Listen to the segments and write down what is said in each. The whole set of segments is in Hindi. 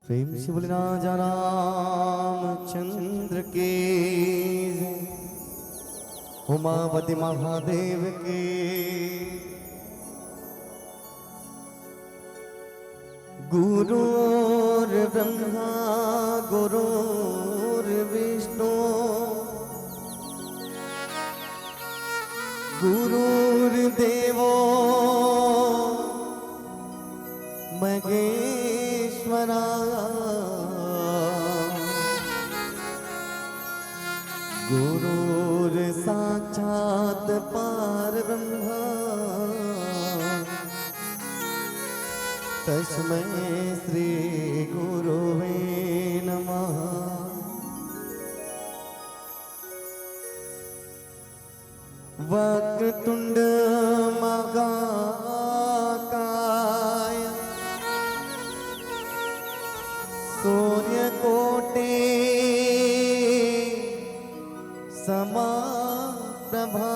प्रेम से बोले राजा रामचंद्र के, उमापति महादेव के। गुरुर ब्रह्मा गुरुर विष्णु, गुरुर्देवो महेश्वरा। गुरुर साक्षात परब्रह्म, तस्मै श्री गुरुवे नमः। वक्रतुंड महाकाय, सूर्यकोटि समप्रभा।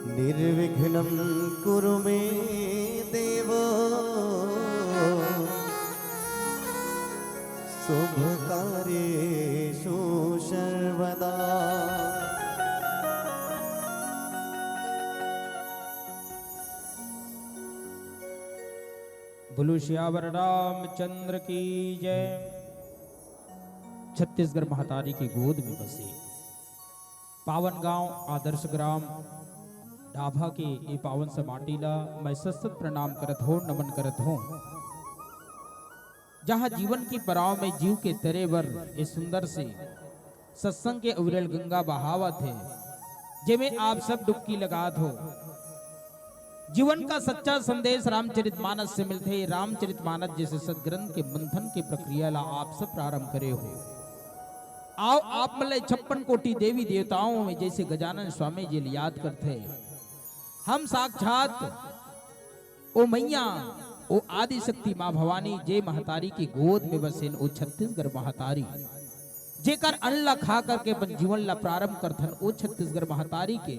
निर्विघ्नं कुरु मे देव, शुभकार्येषु सर्वदा। बोलो श्यावर रामचंद्र की जय। छत्तीसगढ़ महातारी की गोद में बसे पावन गांव आदर्श ग्राम डाभा के ये पावन से माटीला मैं सतसत प्रणाम करत हो, नमन करत हो। जहां जीवन की पराव में जीव के तरे वर ये सुंदर से सत्संग के उवरल गंगा बहावत है, जिमें आप सब डुबकी लगात हो। जीवन का सच्चा संदेश रामचरितमानस से मिलते हैं। रामचरितमानस जैसे सदग्रंथ के मंथन की प्रक्रिया ला आप सब प्रारंभ करे हो। आओ आप मल्ले 56 कोटि देवी देवताओं में जैसे गजानन स्वामी जी याद करते हैं। हम साक्षात ओ मैया ओ आदि शक्ति माँ भवानी जे महतारी की गोद में बसेन ओ छत्तीसगढ़ महतारी जेकर अन्न खा करके अपन जीवन ला प्रारंभ करथन। ओ छत्तीसगढ़ महतारी के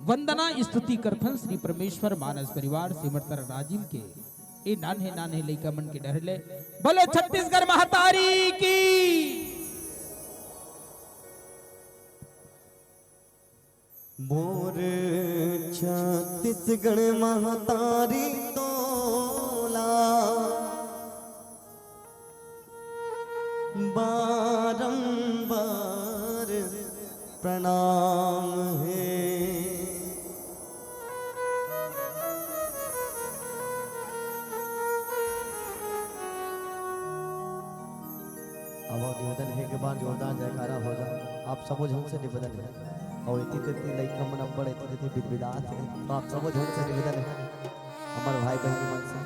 वंदना स्तुति करथन श्री परमेश्वर मानस परिवार सिमरतर राजीव के ए नान्हे नान्हे लइका मन के डरले। बोलो छत्तीसगढ़ महतारी की। मोर छत्तीसगढ़ महतारी तोला, बारंबार प्रणाम है। अब निवेदन है के बाद जोरदार जयकारा हो जाए। आप सब झन से निवेदन है और इतनी लइका मन अब्बड़ इतनी विदविदात है, तो आप सब झन से निवेदन है हमारे भाई बहन मन से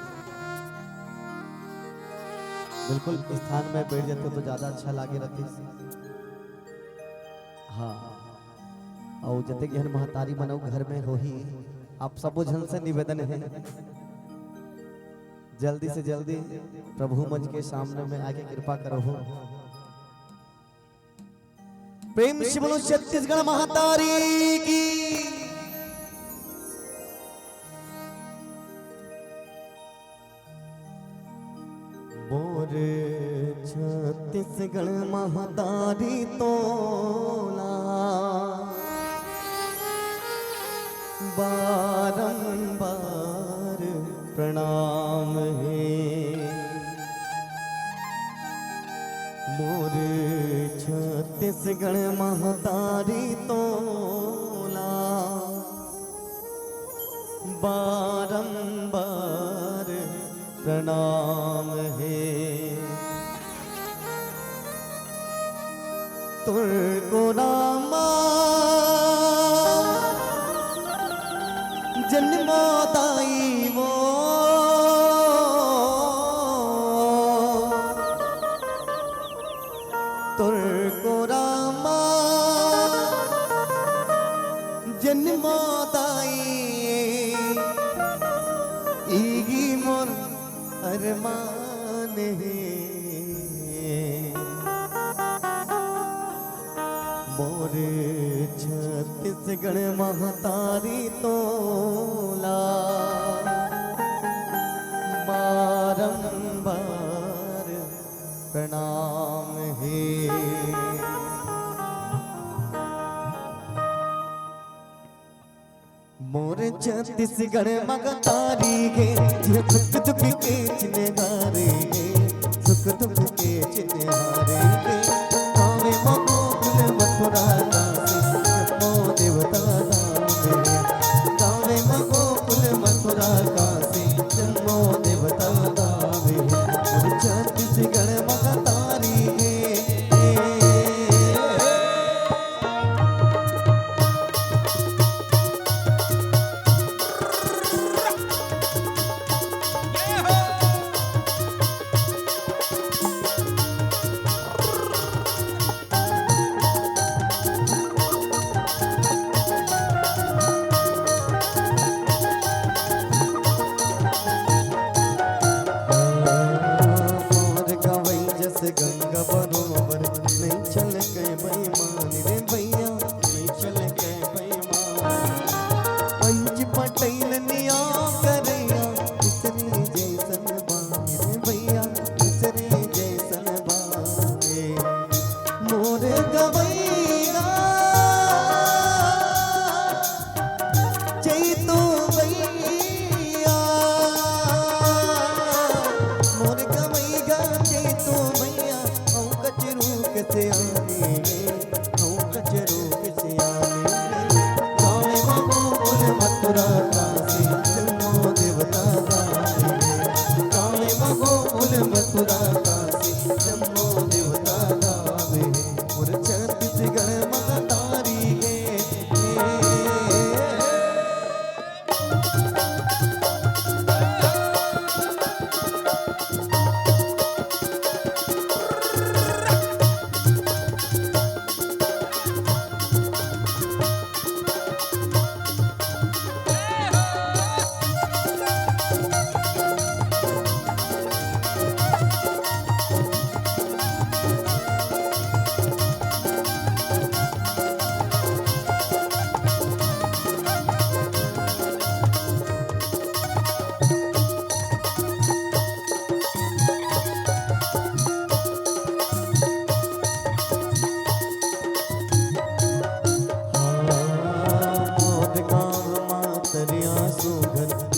बिल्कुल स्थान में बैठ जाते तो ज्यादा अच्छा लागे रहती। हाँ, और जते कि महतारी मनो घर में हो ही, आप सब झन से निवेदन है जल्दी से जल्दी प्रभु मंच के सामने में आके कृपा करो। प्रेम से बोलो छत्तीसगढ़ महातारी की। मोर छत्तीसगढ़ महातारी तोला, बारंबार प्रणाम है। मोर छत्तीसगढ़ महतारी तोला, बारंबार प्रणाम है। तुरको रामा जन्मदाई वो, तुरको रामा जन्मदाई, इगी मोर अरमान है। मोर मोरे छत्तीसगढ़ महतारी तोला बारंबार प्रणाम है। मोरे छत्तीसगढ़ महतारी गे सुख दुख के चिन्हारे गे सुख दुख के चिन्हारे गे कावे मगो कुल मथुरा दासी जन्मो देवता दावे कावे मगो कुल मथुरा काशी जन्मो देवता दावे छत्तीसगढ़ महतारी गे गंगा बरोबर नहीं चल के बेईमान रे भैया नहीं चल के बेईमान पंच पटेल निया करैया इसरे जैसन बानी रे भैया इसरे जैसन बानी मोरे गवैया चैतो भैया मोरे गवैया चैतो कैसे आने कचरू कैसे आने गावे मगो कुल मथुरा काशी जन्मो देवता दावे गावे मगो कुल मथुरा काशी जन्मो देवता दावे और छत्तीसगढ़ महतारी गे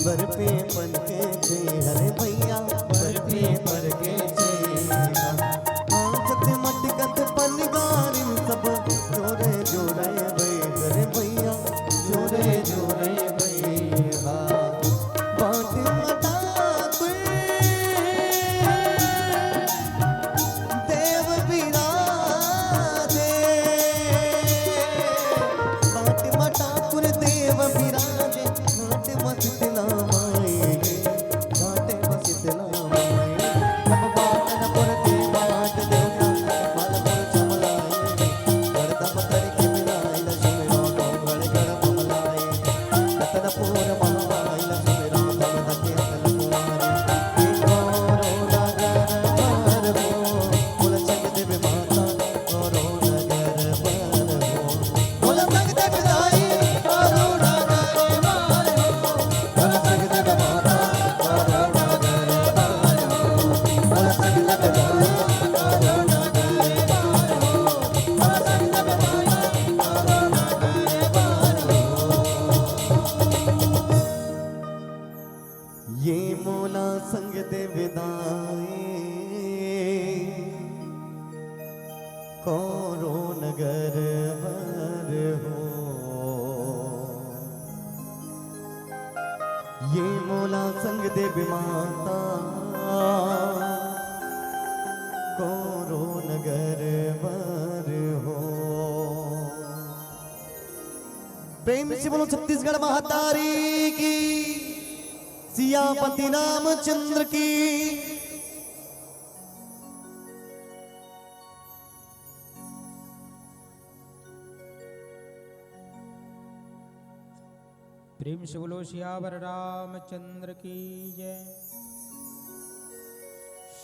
बर पे पन के छे हरे भैया बर पे पर के छे सत्य मटकत पन गारिन सब जोरे जोरे भई हरे भैया जोरे जोरे भैया बाट मटा देव विराजे बाट मटा कुर देव विराजे घाट मस्त ये मोला संग दे विदाई कौरो नगर हर हो ये मोला संग दे माता कौरो नगर वर हो। प्रेम से बोलो छत्तीसगढ़ महातारी की सियापति रामचंद्र की। प्रेम से बोलो सियावर रामचंद्र की जय।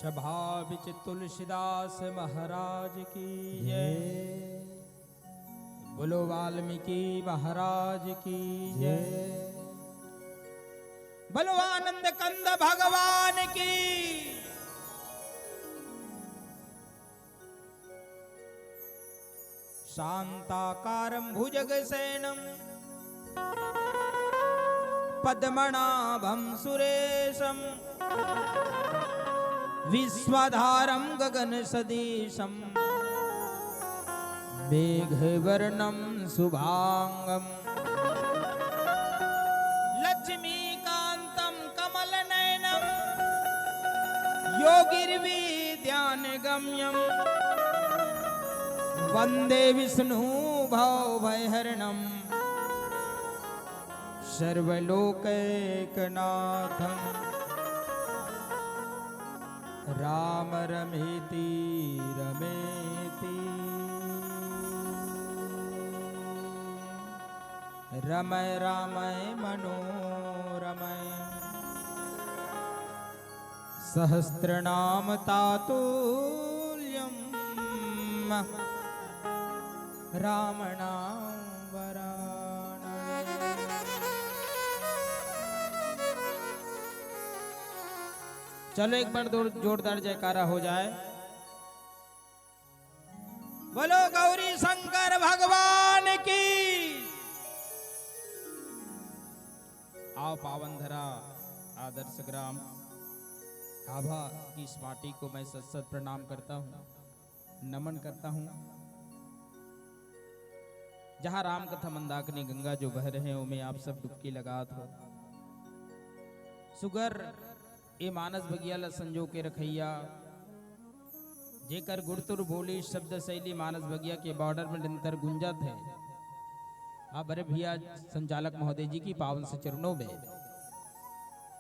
सभा बिच तुलसीदास महाराज की जय। बोलो वाल्मीकि महाराज की जय। बोलो आनंद कंद भगवान की। शांताकारं भुजगशयनं पद्मनाभं सुरेशं विश्वधारं गगनसदृशं मेघवर्णं शुभांगं लक्ष्मीकान्तं कमलनयनं योगिर्विद्यानगम्यं वन्दे विष्णु भवभयहरणं सर्वलोकैकनाथं राम रमेति रमेति रमय रामय मनोरमय सहस्रनाम तातुल्यं रामनाम वरानने। चलो एक बार जोरदार जयकारा हो जाए। बोलो गौरी शंकर भगवान की। आओ पावन धरा आदर्श ग्राम आभा की इस माटी को मैं सत सत प्रणाम करता हूँ, नमन करता हूँ। जहाँ राम कथा मंदाकिनी गंगा जो बह रहे हैं उनमें आप सब डुबकी लगात हो। सुगर ए मानस बगियाला संजो के रखैया जेकर गुड़तुर बोली शब्द शैली मानस बगिया के बॉर्डर में निरंतर गुंजत है। आप बड़े भैया संचालक महोदय जी की पावन से चरणों में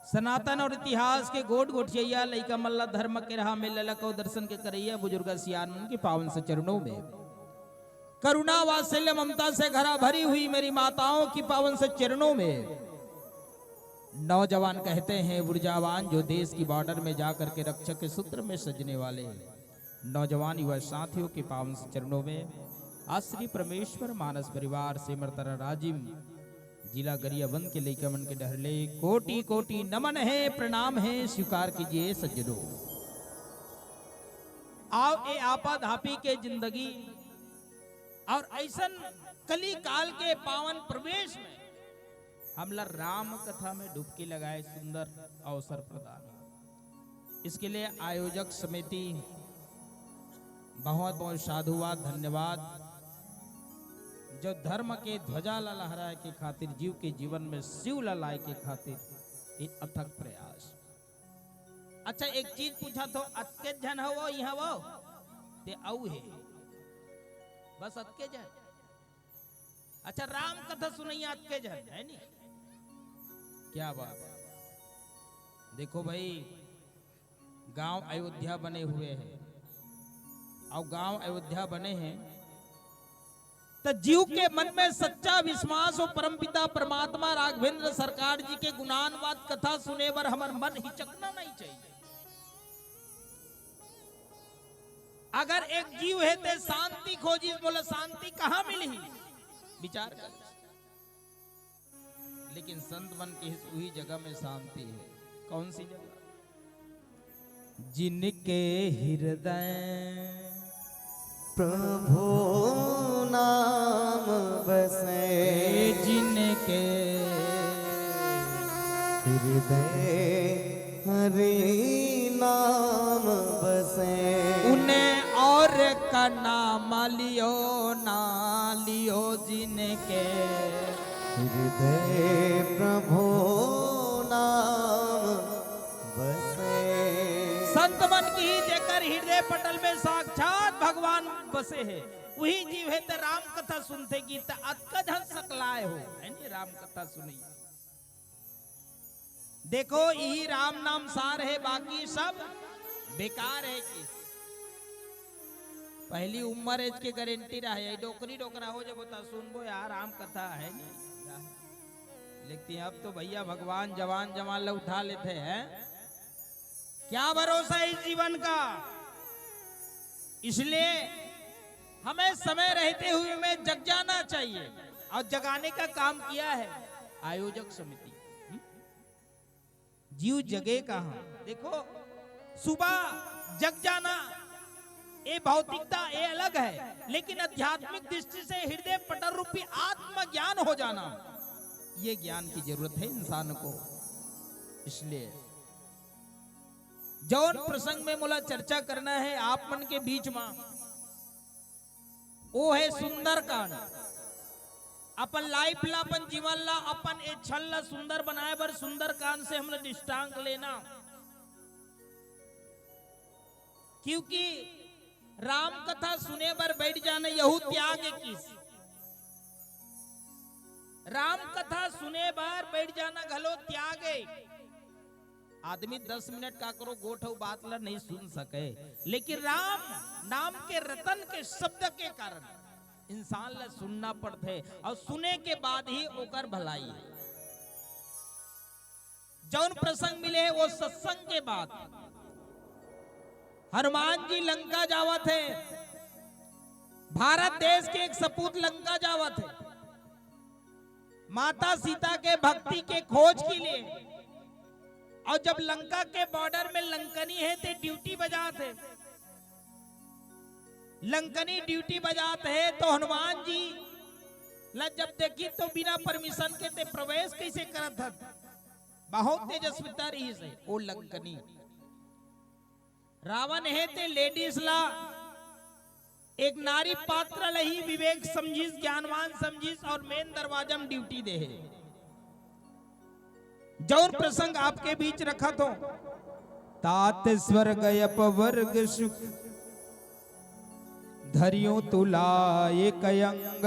सनातन और इतिहास के गोट गोठिया लइका मल्ला धर्म के रहा में ललको दर्शन के करैया बुजुर्ग सियान के पावन से चरणों में करुणा वात्सल्य ममता से घरा भरी हुई मेरी माताओं की पावन से चरणों में नौजवान कहते हैं ऊर्जावान जो देश की बॉर्डर में जाकर के रक्षक के सूत्र में सजने वाले नौजवान युवा साथियों के पावन से चरणों में आज श्री परमेश्वर मानस परिवार से मरतरा राजिम जिला गरियाबंद के लेकमन के डहरले कोटि कोटि नमन है, प्रणाम है, स्वीकार कीजिए सज्जनों। आओ ए आपा धापी के जिंदगी और ऐसन कली काल के पावन प्रवेश में हमला राम कथा में डुबकी लगाए सुंदर अवसर प्रदान। इसके लिए आयोजक समिति बहुत बहुत साधुवाद धन्यवाद। जो धर्म के ध्वजा लहराए के खातिर जीव के जीवन में शिव ललाए के खातिर ये अथक प्रयास। अच्छा एक चीज पूछा तो अतके जन हो यहाँ वो ते आऊ है बस अतके जन। अच्छा राम कथा सुनैया अतके जन है नी क्या बात। देखो भाई गांव अयोध्या बने हुए हैं और गांव अयोध्या बने हैं तो जीव के मन में सच्चा विश्वास और परमपिता परमात्मा राघवेंद्र सरकार जी के गुणानवाद कथा सुने पर हमार मन हिचकना नहीं चाहिए। अगर एक जीव है तो शांति खोजी बोले शांति कहां मिली विचार कर। लेकिन संत मन की वही जगह में शांति है। कौन सी जगह? जिनके हृदय प्रभु नाम बसे, जिनके हृदय हरि नाम बसे, उन्हें और का नाम लियो ना लियो। जिनके हृदय प्रभु नाम बसे। संत मन की जेकर हृदय पटल में साक्षात भगवान बसे है वही जीव है तो राम कथा सुनते की तो अतकज हंस सकलाए हो है नी राम कथा सुनी। देखो यही राम नाम सार है बाकी सब बेकार है कि पहली उम्र एज के गारंटी रहे डोकरी डोकरा हो जब होता सुनबो यार राम कथा है नहीं। लेकिन अब तो भैया भगवान जवान जवान लोग उठा लेते हैं। क्या भरोसा है इस जीवन का। इसलिए हमें समय रहते हुए में जग जाना चाहिए और जगाने का काम किया है आयोजक समिति। जीव जगे कहां? देखो सुबह जग जाना ये भौतिकता ये अलग है, लेकिन आध्यात्मिक दृष्टि से हृदय पटल रूपी आत्मज्ञान हो जाना, ये ज्ञान की जरूरत है इंसान को। इसलिए जौन प्रसंग में मोला चर्चा करना है आप मन के बीच में, वो है सुंदर कांड। अपन लाइफ ला, अपन जीवन ला, अपन ए छल ला सुंदर बनाए बर सुंदर कांड से हमने दृष्टांत लेना। क्योंकि राम कथा सुने बर बैठ जाना यहू त्याग किस, राम कथा सुने बर बैठ जाना घलो त्याग है। आदमी 10 मिनट का करो गोठो बात ला नहीं सुन सके, लेकिन राम नाम के रतन के शब्द के कारण इंसान ला सुनना पड़ते, और सुने के बाद ही ओकर भलाई। जौन प्रसंग मिले वो सत्संग के बाद हनुमान जी लंका जावत है, भारत देश के एक सपूत लंका जावत है माता सीता के भक्ति के खोज के लिए। और जब लंका के बॉर्डर में लंकनी है ते ड्यूटी बजाते है, लंकनी ड्यूटी बजाते है, तो हनुमान जी ला जब देखी तो बिना परमिशन के ते प्रवेश कैसे करत था, बहुत तेजस्विता रही से वो लंकनी। रावण है ते लेडीज ला एक नारी पात्र लही विवेक समझिस ज्ञानवान समझिस और मेन दरवाजा में ड्यूटी दे है। जौन प्रसंग आपके बीच रखा तो तात स्वर्ग अपवर्ग सुख धरियो तुला एक अंग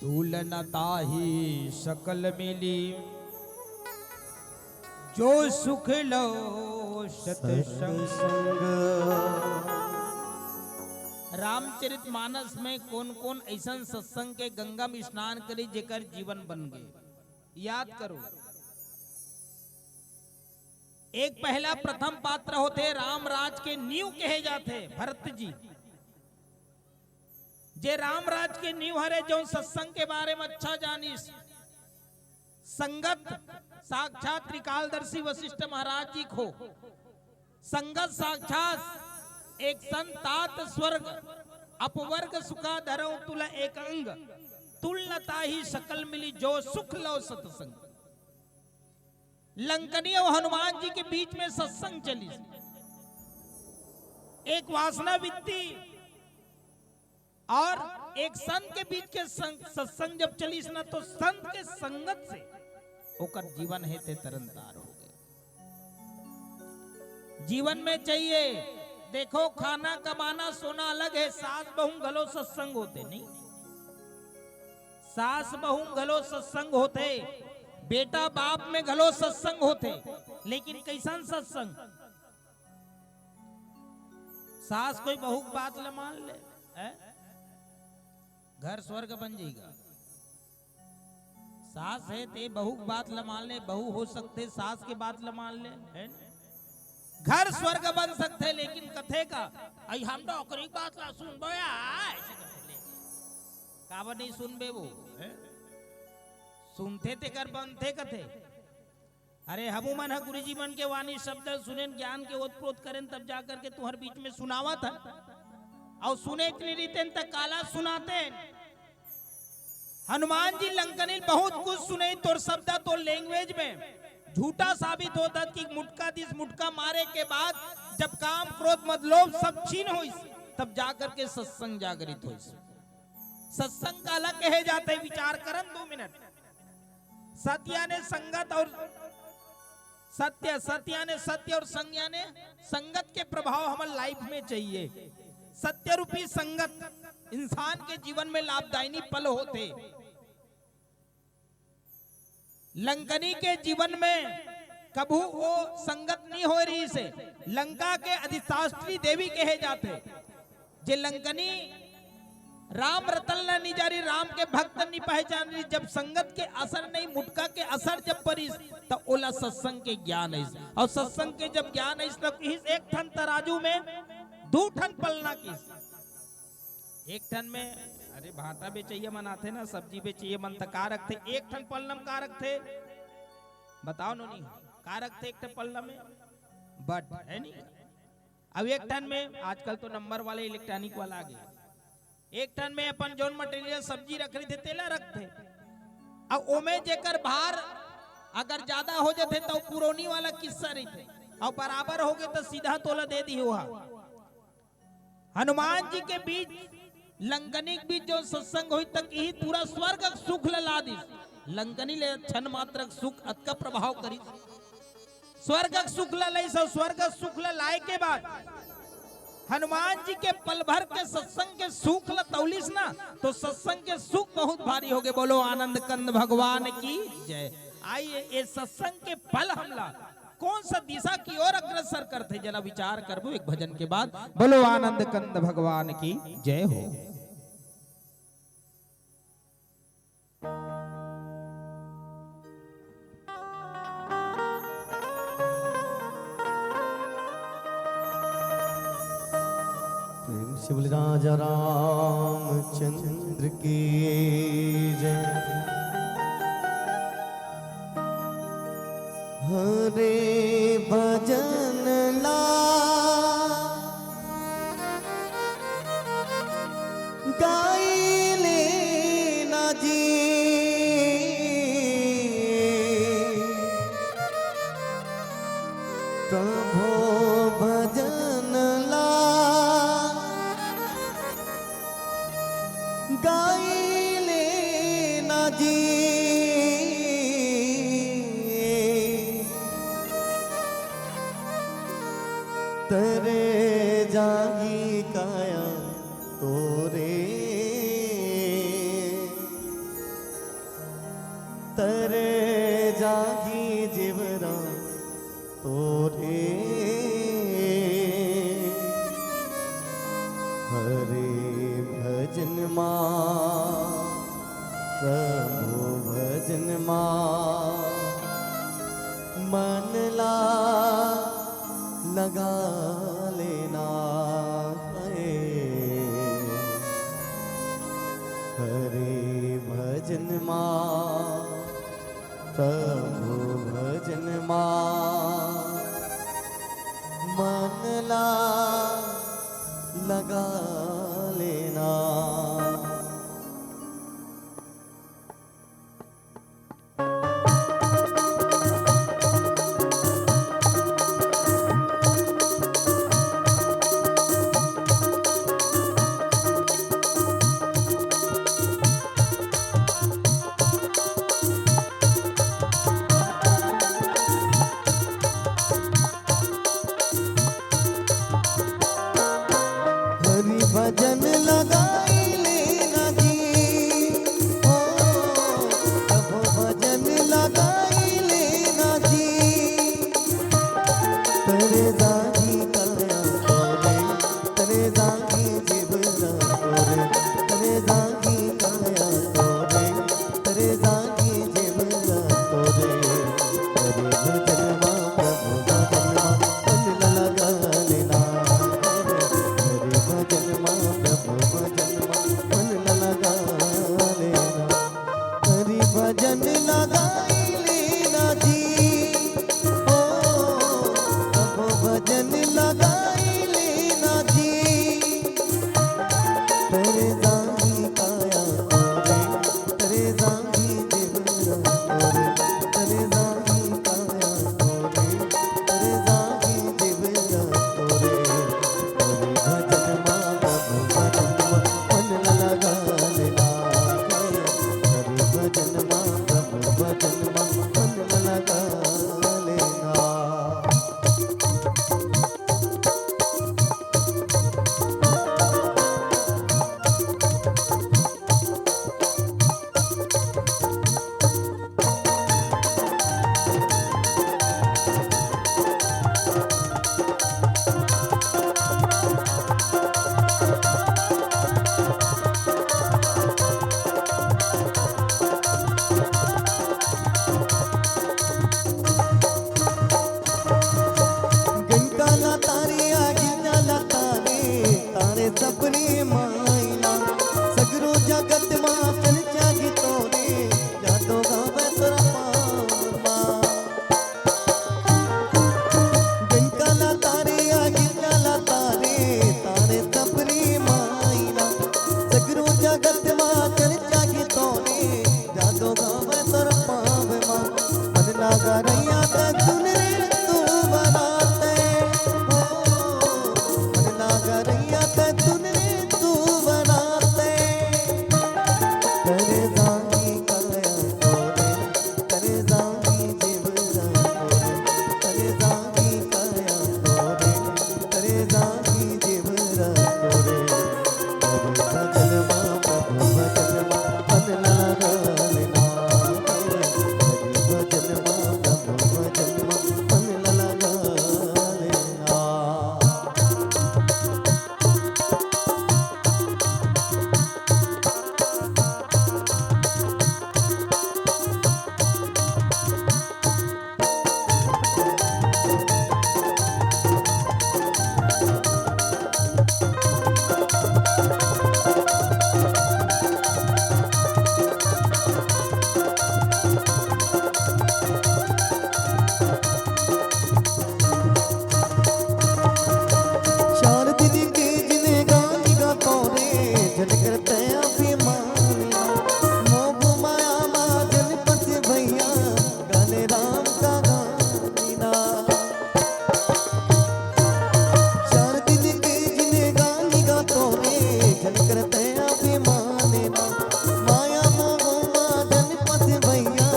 तुलनता ही सकल मिली जो सुख लो सत्संग। रामचरित मानस में कौन कौन ऐसा सत्संग के गंगा में स्नान करी जेकर जीवन बन गए, याद करो। एक पहला प्रथम पात्र होते राम राज के नींव कहे जाते भरत जी। जे राम राज के नींव हरे जो सत्संग के बारे में अच्छा जानिस, संगत साक्षात त्रिकालदर्शी वशिष्ठ महाराज जी को, संगत साक्षात एक संतात स्वर्ग अपवर्ग सुखा धरो तुला एक अंग तुलनता ही सकल मिली जो सुख लो सत्संग। लंकनी और हनुमान जी के बीच में सत्संग चली, एक वासना वित्ती और एक संत के बीच के सत्संग जब चली ना, तो संत के संगत से होकर जीवन है ते तरनतार हो गए। जीवन में चाहिए देखो खाना कमाना सोना अलग है, सास बहू घलो सत्संग होते नहीं, सास बहू घलो सत्संग होते, बेटा बाप में घलो सत्संग होते, लेकिन कैसन सत्संग? सास कोई बहू बात ले मान ले है? घर स्वर्ग बन जाएगा। सास है ते बहू बात ल मान ले, बहू हो सकते सास के बात ल मान ले, है घर स्वर्ग बन सकते, लेकिन कथे का आई हम तो ओकरी बात ला सुन बोया ऐसे कथे काबर नहीं सुनबे वो है? सुनते ते कर बनते कथे। अरे हमू मन है गुरुजी मन के वाणी शब्द सुने ज्ञान के ओतप्रोत करें तब जाकर के तुम्हारे बीच में सुनावा था, और सुने इतनी रीते तक काला सुनाते। हनुमान जी लंकनी बहुत कुछ सुने, तो शब्द तो लैंग्वेज में झूठा साबित होता कि मुटका दिस मुटका मारे के बाद जब काम क्रोध मद लोभ सब छीन हो, तब जाकर के सत्संग जागृत हो। सत्संग काला कहे जाते हैं, विचार करन 2 मिनट। सत्या ने संगत और सत्य, सत्या ने सत्य और संज्ञा ने संगत के प्रभाव हमारे लाइफ में चाहिए। सत्य रूपी संगत इंसान के जीवन में लाभदायी पल होते। लंकनी के जीवन में कभू वो संगत नहीं हो रही से लंका के अधिष्ठात्री देवी कहे जाते। जे लंकनी राम रतन नहीं जा रही, राम के भक्त नहीं पहचान रही, जब संगत के असर नहीं मुटका के असर जब पड़ी तो ओला सत्संग के ज्ञान है। और सत्संग के जब ज्ञान है तो एक ठन तराजू में 2 ठन पलना की एक ठन में अरे भाटा बेचैया मन आथे ना, सब्जी बेचैया मन तक का रखते, एक ठन पल्लम का रखते बताओ नोनी, का रखते एक ठन पल्लम में बट है नहीं। अब एक टन में आजकल तो नंबर वाले इलेक्ट्रॉनिक वाला आ गया, एक टन में अपन जोन मटेरियल सब्जी रख रही थे तेला रखते, अब ओमे जेकर भार अगर ज्यादा हो जाते तो पुरोनी वाला किस्सा रही थे, और बराबर हो गए तो सीधा तोला दे दी हुआ। हनुमान जी के बीच लंकनी के बीच जो सत्संग हुई तक ही पूरा स्वर्ग सुख ला दी, लंकनी ले क्षण मात्र सुख अतका प्रभाव करी, स्वर्ग सुख लाई सब स्वर्ग सुख लाए के बाद हनुमान जी के पल भर के सत्संग के सुख तौलिस ना, तो सत्संग के सुख बहुत भारी हो गए। बोलो आनंद कंद भगवान की जय। आइए ये सत्संग के पल हमला कौन सा दिशा की ओर अग्रसर करते जरा विचार करबो एक भजन के बाद। बोलो आनंद कंद भगवान की जय हो। शिव राजा रामचंद्र की जय। हरे भजन ला गाई लेना जी, प्रभु भजन ला गाई लेना जी, तेरे जागी काया तोरे, तेरे जागी जीवरा तोरे, हरे भजन माँ प्रभु भजन माँ, मन ला लगा लेना है। हरे भजन माँ प्रभु भजन माँ, मन ला लगा लेना। जगत माँ चर्चा गीतों ने जादो गावे तर पावे माँ मन लागा रैया ते सुन रे तू बनाते हो मन लागा रैया ते सुन रे तू बनाते करे जागी काया तोरे करे जागी जीवरा तोरे करे जागी काया तोरे करे जागी जीवरा तोरे भजन माँ प्रभु भजन माँ मन लगा लेना भजन माँ प्रभु भजन माँ मन लगा लेना। शारदी जी के जिन्हें गाली गातों रे जन करते अभिमान मोह माया माँ जनपत भैया गाने राम का गाना। शारदी जी के जिन्हें गाली गातों रे जन करते अभिमान माया मोह माँ जनपत भैया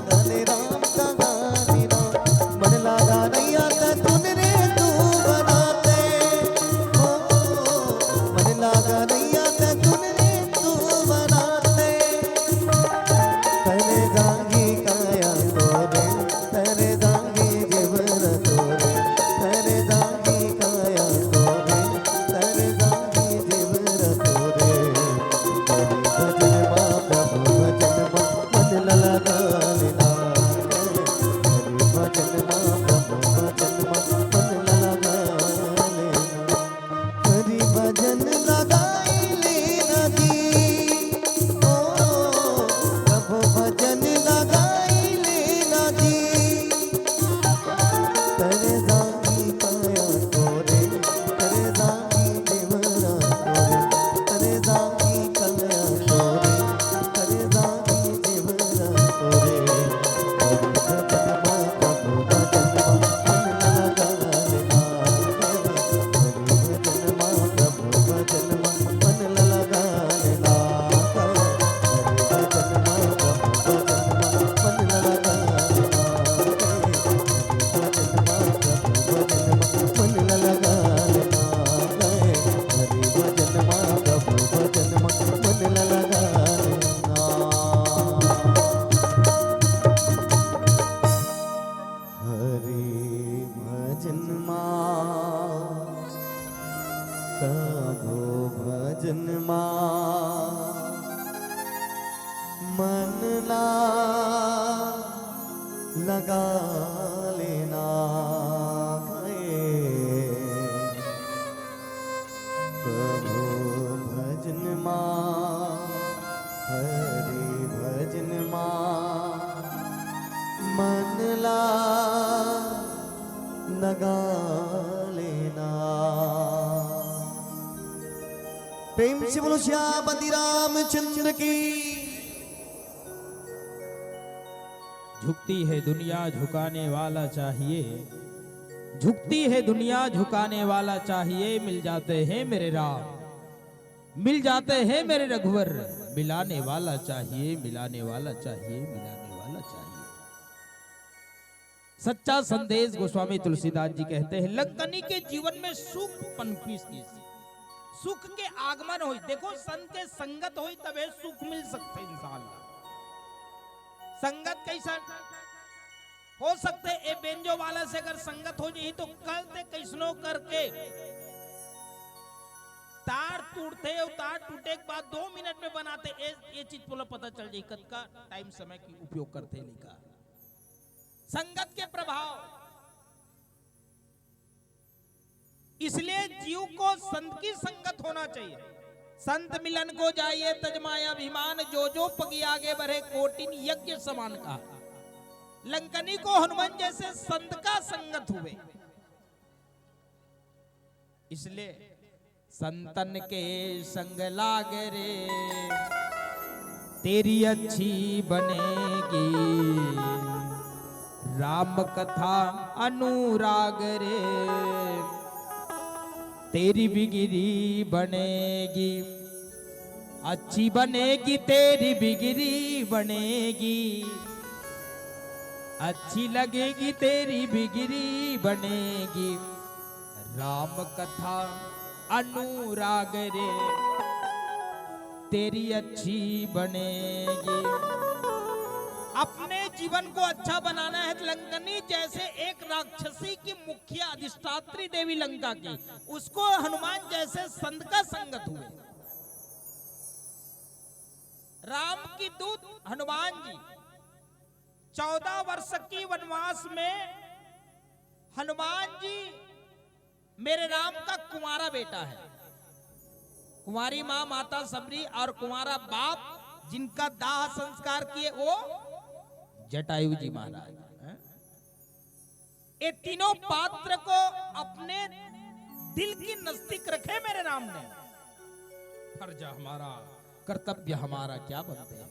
गाने राम का गाना। मन लागा नैया तूने रे तू बनाते हो मन लागा नैया तूने रे तू बनाते तेरे जागी काया तोरे तेरे जागी जीवन तोरे तेरे जागी काया तोरे तेरे जागी जीवन तोरे तेरी भजन माँ प्रभु भजन माँ मन लगा लेना तेरी भजन माँ प्रभु भजन माँ मन लगा लेना हरि भजन लगाई लेना जी ओ प्रभु भजन लगाई लेना जी तेरे जागी काया तोरे तेरे जागी जीवरा तोरे तेरे जागी काया तोरे तेरे जागी जीवरा तोरे हरि भजन माँ प्रभु भजन माँ मन लगा लेना हरि भजन माँ प्रभु भजन माँ मन लगा लेना हरि भजन माँ प्रभु भजन माँ मन लगा लेना हरि भजन माँ प्रभु भजन माँ मन लगा लेना हरि भजन माँ प्रभु भजन माँ मन लगा लेना। हरि भजन माँ प्रभु भजन माँ मन लगा लेना प्रभु भजन माँ हरि भजन माँ मन लगा लेना। प्रेम से बोलो श्यामति रामचंद्र की। झुकती है दुनिया झुकाने वाला चाहिए, झुकती है दुनिया झुकाने वाला चाहिए। मिल जाते हैं मेरे राम, मिल जाते हैं मेरे रघुवर, मिलाने वाला चाहिए, मिलाने वाला चाहिए, मिलाने वाला चाहिए। सच्चा संदेश गोस्वामी तुलसीदास जी कहते हैं, लंकनी के जीवन में सुख पनपी, सुख के आगमन हो। देखो संत के संगत हो तबे सुख मिल सकते इंसान को। संगत कैसा हो सकते, ए बेंजो वाला से अगर संगत हो जाए तो कल ते कैसनो करके तार टूटते, तार टूटे के बाद 2 मिनट में बनाते। ये चीज बोला पता चल जाए कद का टाइम समय की उपयोग करते लिखा। संगत के प्रभाव, इसलिए जीव को संत की संगत होना चाहिए। संत मिलन को जाइए तजमाया अभिमान, जो जो पगी आगे बढ़े कोटिन यज्ञ समान का। लंकनी को हनुमान जैसे संत का संगत हुए, इसलिए संतन के संग लाग रे, तेरी अच्छी बनेगी राम कथा अनुराग रे, तेरी बिगड़ी बनेगी, अच्छी बनेगी तेरी बिगड़ी बनेगी, अच्छी लगेगी तेरी बिगड़ी बनेगी राम कथा अनुराग रे, तेरी अच्छी बनेगी। अपने जीवन को अच्छा बनाना है तो लंकनी जैसे एक राक्षसी की मुख्य अधिष्ठात्री देवी लंका की, उसको हनुमान जैसे संत का संगत हुए। राम की दूत हनुमान जी 14 वर्ष की वनवास में, हनुमान जी मेरे राम का कुंवारा बेटा है। कुंवारी माँ माता सबरी और कुंवारा बाप जिनका दाह संस्कार किए वो जटायु जी महाराज। ये तीनों पात्र को अपने दिल की नजदीक रखे मेरे राम ने। फर्ज हमारा, कर्तव्य हमारा क्या बनते हैं।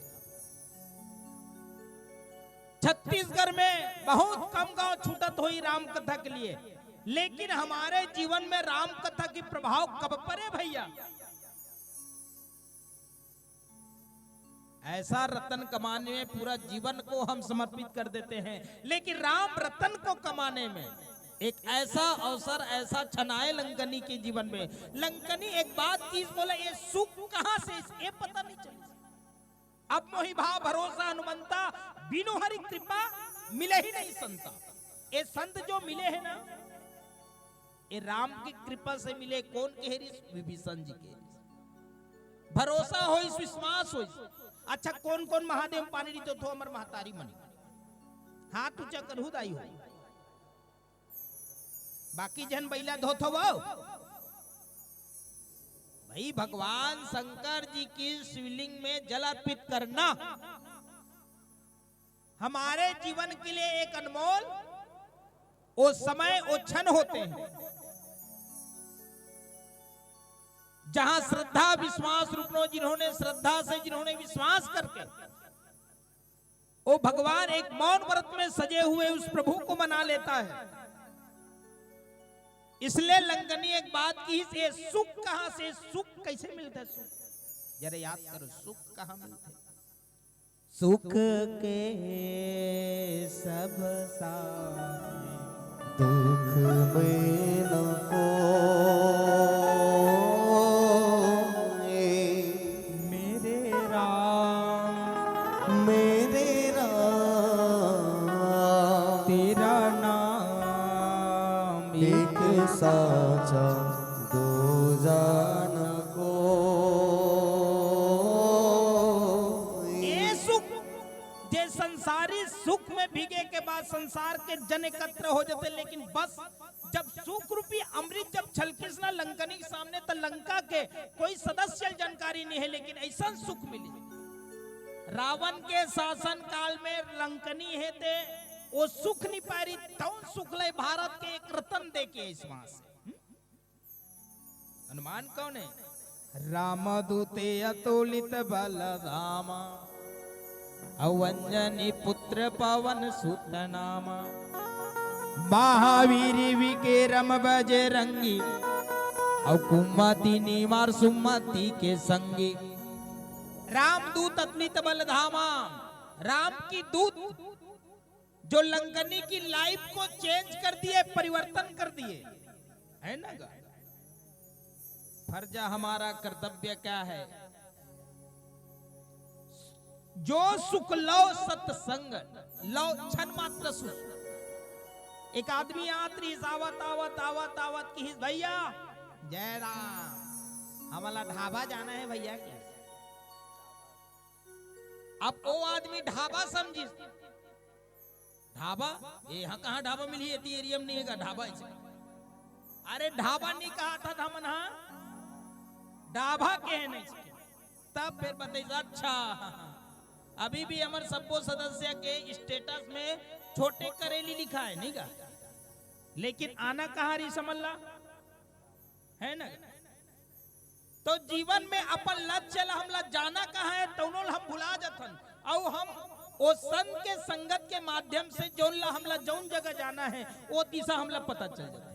छत्तीसगढ़ में बहुत कम गांव छूटत हुई राम कथा के लिए, लेकिन हमारे जीवन में राम कथा की प्रभाव कब पड़े भैया। ऐसा रतन कमाने में पूरा जीवन को हम समर्पित कर देते हैं, लेकिन राम रतन को कमाने में एक ऐसा अवसर, ऐसा क्षण आए लंकनी के जीवन में। लंकनी एक बात की बोला, ये सुख कहां से, ये पता नहीं चला। अब मोहि भाव भरोसा हनुमंता, बिनु हरि कृपा मिले ही नहीं संता। ये संत जो मिले हैं ना, ये राम की कृपा से मिले। कौन के विभीषण जी के भरोसा हो, विश्वास हो। अच्छा कौन कौन महादेव पानी दी तो अमर महतारी मनी हाथ ऊंचा करहु दाई हो, बाकी जन बैला धोत हो भाई। भगवान शंकर जी की शिवलिंग में जल अर्पित करना हमारे जीवन के लिए एक अनमोल वो समय, वो क्षण होते हैं जहां श्रद्धा विश्वास रूपनो, जिन्होंने श्रद्धा से, जिन्होंने विश्वास करके वो भगवान एक मौन व्रत में सजे हुए उस प्रभु को मना लेता है। इसलिए लंकनी एक बात की, ये सुख कहां से, सुख कैसे मिलता है। सुख जरा याद करो, सुख कहां मिलता है। सुख के सब साथ दुख में न साचा दो जान को। ये सुख जे संसारी सुख में भीगे के बाद संसार के जन एकत्र हो जाते, लेकिन बस जब सुख रूपी अमृत जब छलकिस ना लंकनी के सामने, तो लंका के कोई सदस्य जानकारी नहीं है, लेकिन ऐसा सुख मिले। रावण के शासन काल में लंकनी है थे, वो सुख नहीं पा रही, तो सुख ले भारत के एक रतन दे के इस मां से। हनुमान कौन है? रामदूते अतुलित बल धामा, अवंजनी पुत्र पवन सुत नामा, महावीर विक्रम बजरंगी, और कुमति निवार सुमति के संगी। रामदूत अतुलित बल धामा, राम की दूत जो लंकनी की लाइफ को चेंज कर दिए, परिवर्तन कर दिए, है ना। फर्ज हमारा, कर्तव्य क्या है। जो सुख लो सत्संग लो, क्षण मात्र सुख। एक आदमी आत्री आवत आवत आवत आवत की भैया जय राम, हमारा ढाबा जाना है भैया क्या। अब वो आदमी ढाबा समझी, ढाबा ये यहाँ कहाँ ढाबा मिली है, एरिया में नहीं है ढाबा। अरे ढाबा नहीं कहा था हमन, ढाबा कहे नहीं। तब फिर बताइए, अच्छा अभी भी हमारे सबको सदस्य के स्टेटस में छोटे करेली लिखा है नहीं का, लेकिन आना कहाँ रही समझ ला, है ना। तो जीवन में अपन लक्ष्य ला हमला जाना कहाँ है तौनो हम भुला जाथन और हम वो संत के संगत के माध्यम से जौन ला हमला जौन जगह जाना है वो दिशा हमला पता चल जाता है।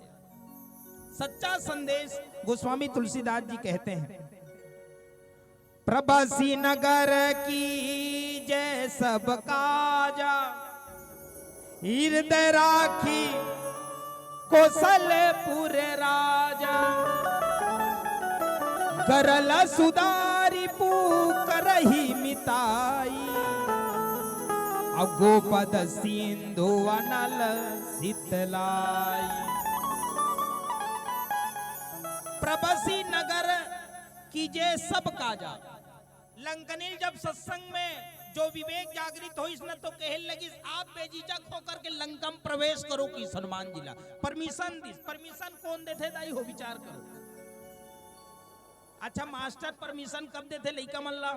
सच्चा संदेश गोस्वामी तुलसीदास जी कहते हैं, प्रभसी नगर की जय सब काजा, हृदय राखी कौशलपुर राजा, करल सुधारी पूकरही मिताई, गोपद सिंधु अनल शीतलाई। प्रभसी नगर कीजे सब काजा। लंकनील जब सत्संग में जो विवेक जागृत हो इसने तो कहे लगी आप बेझिझक होकर के लंका में प्रवेश करो कि हनुमान जिला परमिशन दी। परमिशन कौन देते दाई हो विचार करो। अच्छा मास्टर परमिशन कब देते लइका मल्ला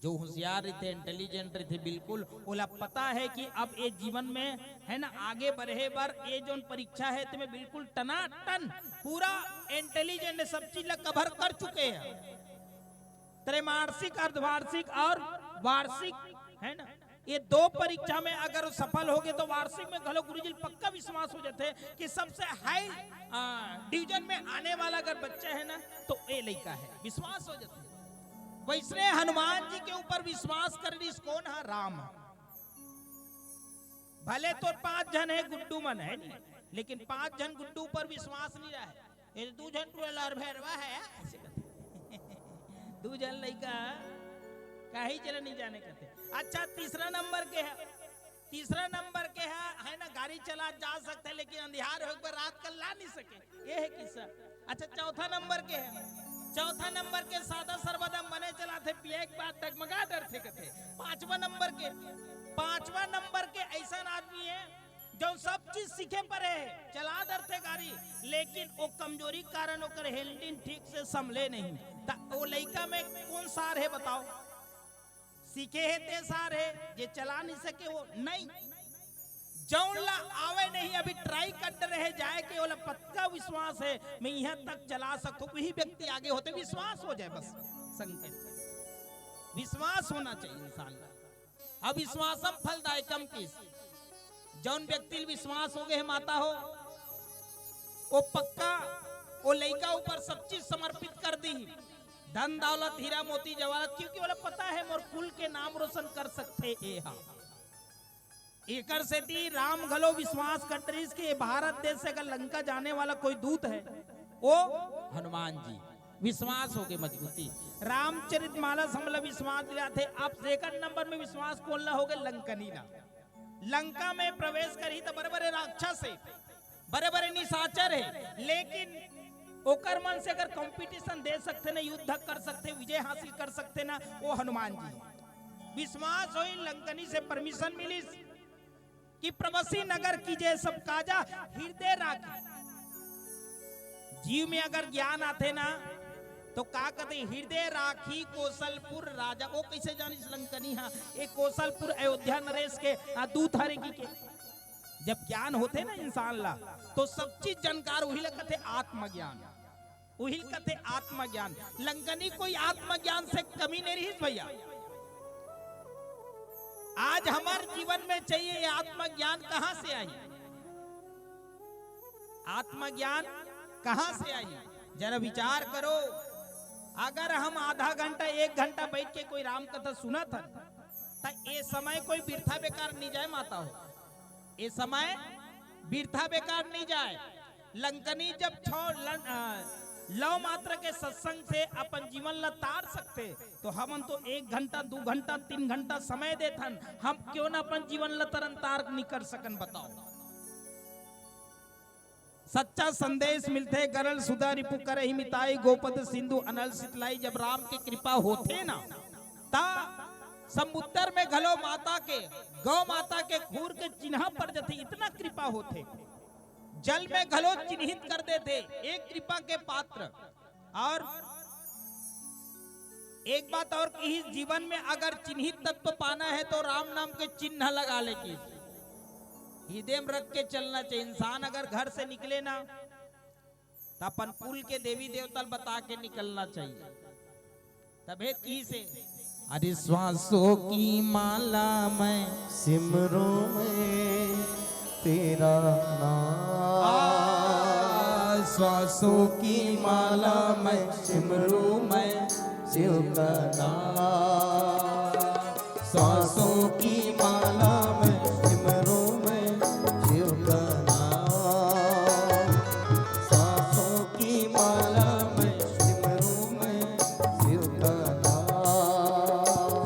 जो होशियार रहते इंटेलिजेंट रहते बिल्कुल ओला पता है कि अब ये जीवन में है ना आगे बढ़े बार ये जो परीक्षा है तुम्हें बिल्कुल टनाटन पूरा इंटेलिजेंट सब चीज कवर कर चुके हैं। त्रैमासिक अर्धवार्षिक और वार्षिक है ना ये दो परीक्षा में अगर सफल हो गए तो वार्षिक में घलो गुरुजी पक्का विश्वास हो जाते कि सबसे हाई डिवीजन में आने वाला अगर बच्चा है ना तो ये लड़का है विश्वास हो जाता है। वैसे हनुमान जी के ऊपर विश्वास करनी कौन है राम। भले तो 5 जन है गुड्डू मन है नहीं लेकिन 5 जन गुड्डू पर विश्वास नहीं रहा है। ये 2 जन टूलर भैरवा है ऐसे कहते 2 जन लड़का कहीं चला नहीं जाने कहते। अच्छा तीसरा नंबर के है ना गाड़ी चला जा सकते है लेकिन अंधियार हो पर रात कल ला नहीं सके ये है किस्सा। अच्छा चौथा नंबर के सादा सर्वदा मने चला थे पिए एक बात डगमगा डर थे कथे। पांचवा नंबर के ऐसा आदमी है जो सब चीज सीखे पर है चला डर थे गाड़ी लेकिन वो कमजोरी कारण ओकर हेल्डिंग ठीक से संभले नहीं। वो लड़का में कौन सार है बताओ। सीखे है ते सार है ये चला नहीं सके वो नहीं जौन ला आवे नहीं अभी ट्राई कर रहे जाए के ओला पक्का विश्वास है मैं यहाँ तक चला सकता हूँ वही व्यक्ति आगे होते विश्वास हो जाए बस संकेत विश्वास होना चाहिए इंसान का। अब विश्वासम फलदायकम किस जौन व्यक्ति विश्वास हो गए माता हो वो पक्का वो लड़का ऊपर सब चीज समर्पित कर दी धन दौलत हीरा मोती जवाहरात क्योंकि बोला पता है मोर कुल के नाम रोशन कर सकते एकर से ती राम घलो विश्वास करते कि भारत देश से अगर लंका जाने वाला कोई दूत है वो हनुमान जी विश्वास हो गए मजबूती। रामचरितमानस हमला विश्वास दिला थे। अब सेकंड नंबर में विश्वास कौन हो गए लंकनी ला। लंका में प्रवेश करी तो बड़े बड़े राक्षस है बड़े बड़े निशाचर है लेकिन ओकर मन से अगर कंपटीशन दे सकते ना युद्ध कर सकते विजय हासिल कर सकते ना वो हनुमान जी। विश्वास हो लंकनी से परमिशन मिली कि प्रभसी नगर की जय सब काजा हृदय राखी। जीव में अगर ज्ञान आते ना तो का कहते हृदय राखी कौशलपुर राजा। वो कैसे जानी लंकनी हाँ एक कौशलपुर अयोध्या नरेश के दूत हरेगी के जब ज्ञान होते ना इंसान ला तो सब चीज जानकार वही कहते आत्मज्ञान। लंकनी कोई आत्मज्ञान से कमी नहीं रही भैया। आज हमारे जीवन में चाहिए ये आत्मज्ञान कहां से आई। आत्मज्ञान कहां से आई जरा विचार करो। अगर हम आधा घंटा 1 घंटा बैठ के कोई राम कथा सुना था तो ये समय कोई बिरथा बेकार नहीं जाए माता हो। ये समय बिरथा बेकार नहीं जाए। लंकनी जब लव मात्र के सत्संग से अपन जीवन ला तार सकते तो हम तो 1 घंटा 2 घंटा 3 घंटा समय देथन हम क्यों ना अपन जीवन ला तरन तार नहीं कर सकन बताओ। सच्चा संदेश मिलते गरल सुधा रिपु करहि मिताई गोपद सिंधु अनल शीतलाई। जब राम की कृपा होते ना ता समुद्र में घलो माता के गौ माता के खूर के चिन्ह पड़ जाते इतना कृपा होते। जल में घलो चिन्हित कर देते एक कृपा के पात्र। और एक बात और कि जीवन में अगर चिन्हित तत्व पाना है तो राम नाम के चिन्ह लगा ले की हृदय में रख के चलना चाहिए। इंसान अगर घर से निकले ना तो अपन कुल के देवी देवता बता के निकलना चाहिए। तबे की से अरे श्वासों की माला में सिमरो में तेरा नाम, श्वासों की माला में सिमरू मैं शिव का नाम, सांसों की माला में सिमरो में शिव का नाम, सांसों की माला में सिमरो में शिव का नाम,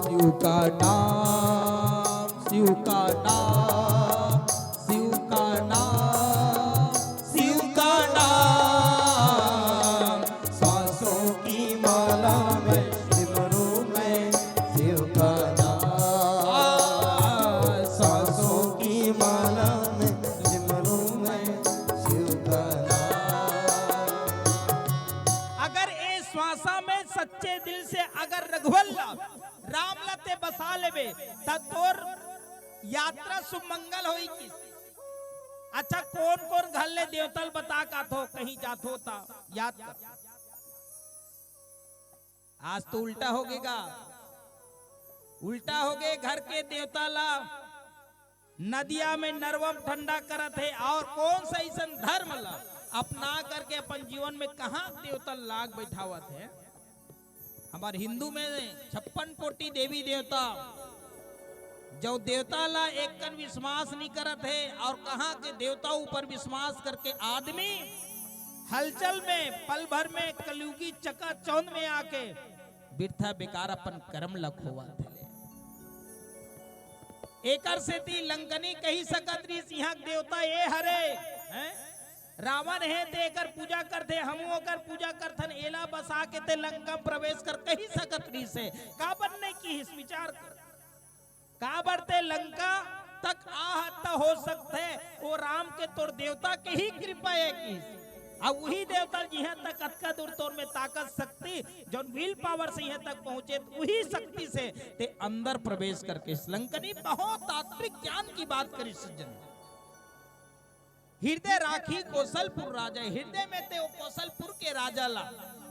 शिव का नाम, शिव का नाम, शिव का नाम, शिव का नाम, सांसों की माला में सिमरो में शिव का नाम, सांसों की माला में सिमरो में शिव का नाम। अगर ए श्वासा में सच्चे दिल से अगर रघुवल्ला राम लते बसा लेबे त तोर यात्रा सुमंगल होई की। अच्छा कौन कौन घर ले देवतल बता का थो कहीं जाथो ता याद कर। आज तो उल्टा हो गएगा, उल्टा हो गए। घर के देवता ला नदिया में नरवम ठंडा करत है और कौन सा ऐसा धर्म ला अपना करके अपन जीवन में कहां देवता लाग बैठावत है। हमारे हिंदू में 56 कोटि देवी देवता, जो देवता ला एक कन विश्वास नहीं करत है और कहां के देवता ऊपर विश्वास करके आदमी हलचल में पल भर में कलयुगी चकाचौंध में आके बिरथा बेकार अपन कर्म लखोवा थे। एकर से ती लंकनी कही सकत रही सिंह देवता ये हरे हैं? रावण है ते एकर पूजा करते, हम ओकर पूजा करथन, एला बसा के ते लंका प्रवेश कर कही सकत रही से का बनने की इस विचार कर का बढ़ते लंका तक आहत हो सकते वो राम के तोर देवता के ही कृपा है की। अब वही देवता जिहाँ तक अतका दूर तोर में ताकत शक्ति जो विल पावर से यहाँ तक पहुंचे वही शक्ति से ते अंदर प्रवेश करके लंकनी बहुत तात्विक ज्ञान की बात करी सज्जन। हृदय राखी कौशलपुर राजा, हृदय में ते वो कौशलपुर के राजा ला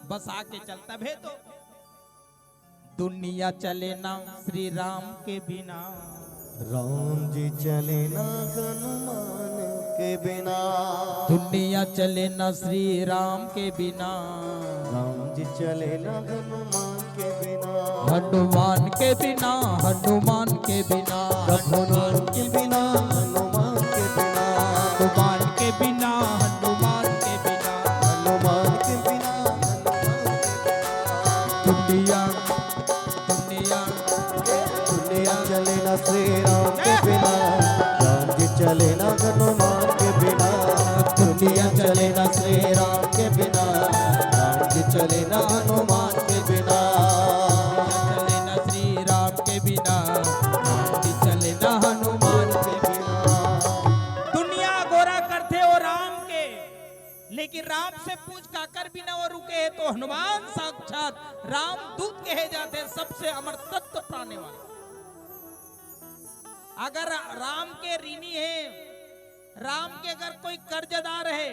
बस आके चलता भे तो दुनिया चले ना श्री राम के बिना, राम जी चले ना हनुमान के बिना, दुनिया चले ना श्री राम के बिना, राम जी चले ना हनुमान के बिना, हनुमान के बिना, हनुमान के बिना, हनुमान के बिना, हनुमान के बिना, हनुमान के बिना, हनुमान के बिना, हनुमान के बिना, हनुमान के बिना, दुनिया दुनिया दुनिया चले ना श्री राम के बिना, राम जी चले ना हनुमान के बिना, दुनिया चले ना श्री राम के बिना, राम जी चले ना हनुमान के बिना, चले ना श्री राम के बिना, चले ना हनुमान के बिना। दुनिया गोरा करते हो राम के, लेकिन राम से पूछ काकर बिना वो रुके तो हनुमान साक्षात राम दूत कहे जाते, सबसे अमर तत्व प्राणे वाले। अगर राम के ऋणी है, राम के अगर कोई कर्जदार है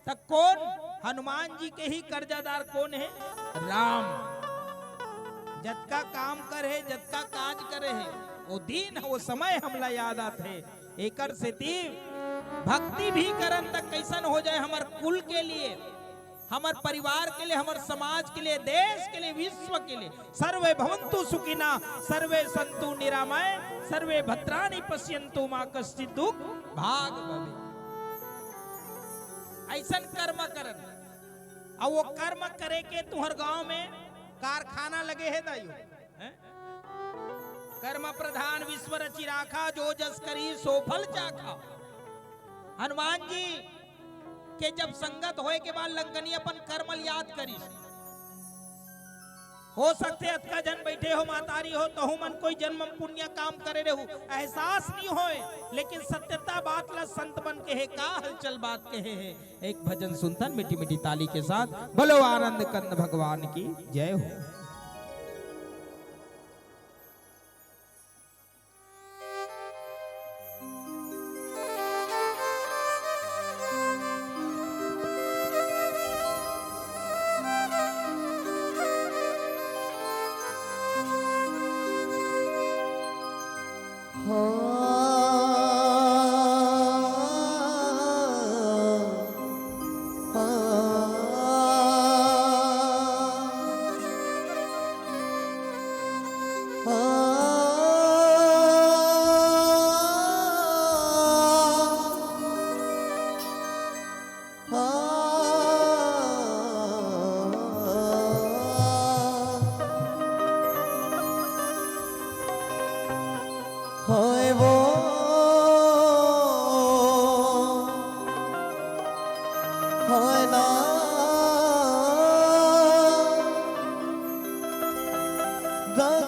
तो कौन? हनुमान जी के ही कर्जदार कौन है? राम। जतका काम करे, जतका काज करे है वो दिन वो समय हमला याद आते। एकर से भक्ति भी करन तक कैसन हो जाए हमार कुल के लिए, हमार परिवार के लिए, हमार समाज के लिए, देश के लिए, विश्व के लिए। सर्वे भवन्तु सुखिना सर्वे सन्तु निरामय सर्वे भद्राणि पश्यन्तु मा कश्चित् दुःख भाग भवे। ऐसन कर्म करन और वो कर्म करे के तुहर गांव में कारखाना लगे है दाइयो, कर्म प्रधान विश्व रचि राखा, जो जस करी सो फल चाखा। हनुमान जी के जब संगत होए के बाद लंकनी अपन कर्मल याद करी। हो सकते अतका जन बैठे हो, मातारी हो तो मन कोई जन्म पुण्य काम करे रहू, एहसास नहीं होए, लेकिन सत्यता बात ला संत बन के है का हलचल बात कहे है। एक भजन सुनतन मीठी मीठी ताली के साथ, बोलो आनंद कंद भगवान की जय हो।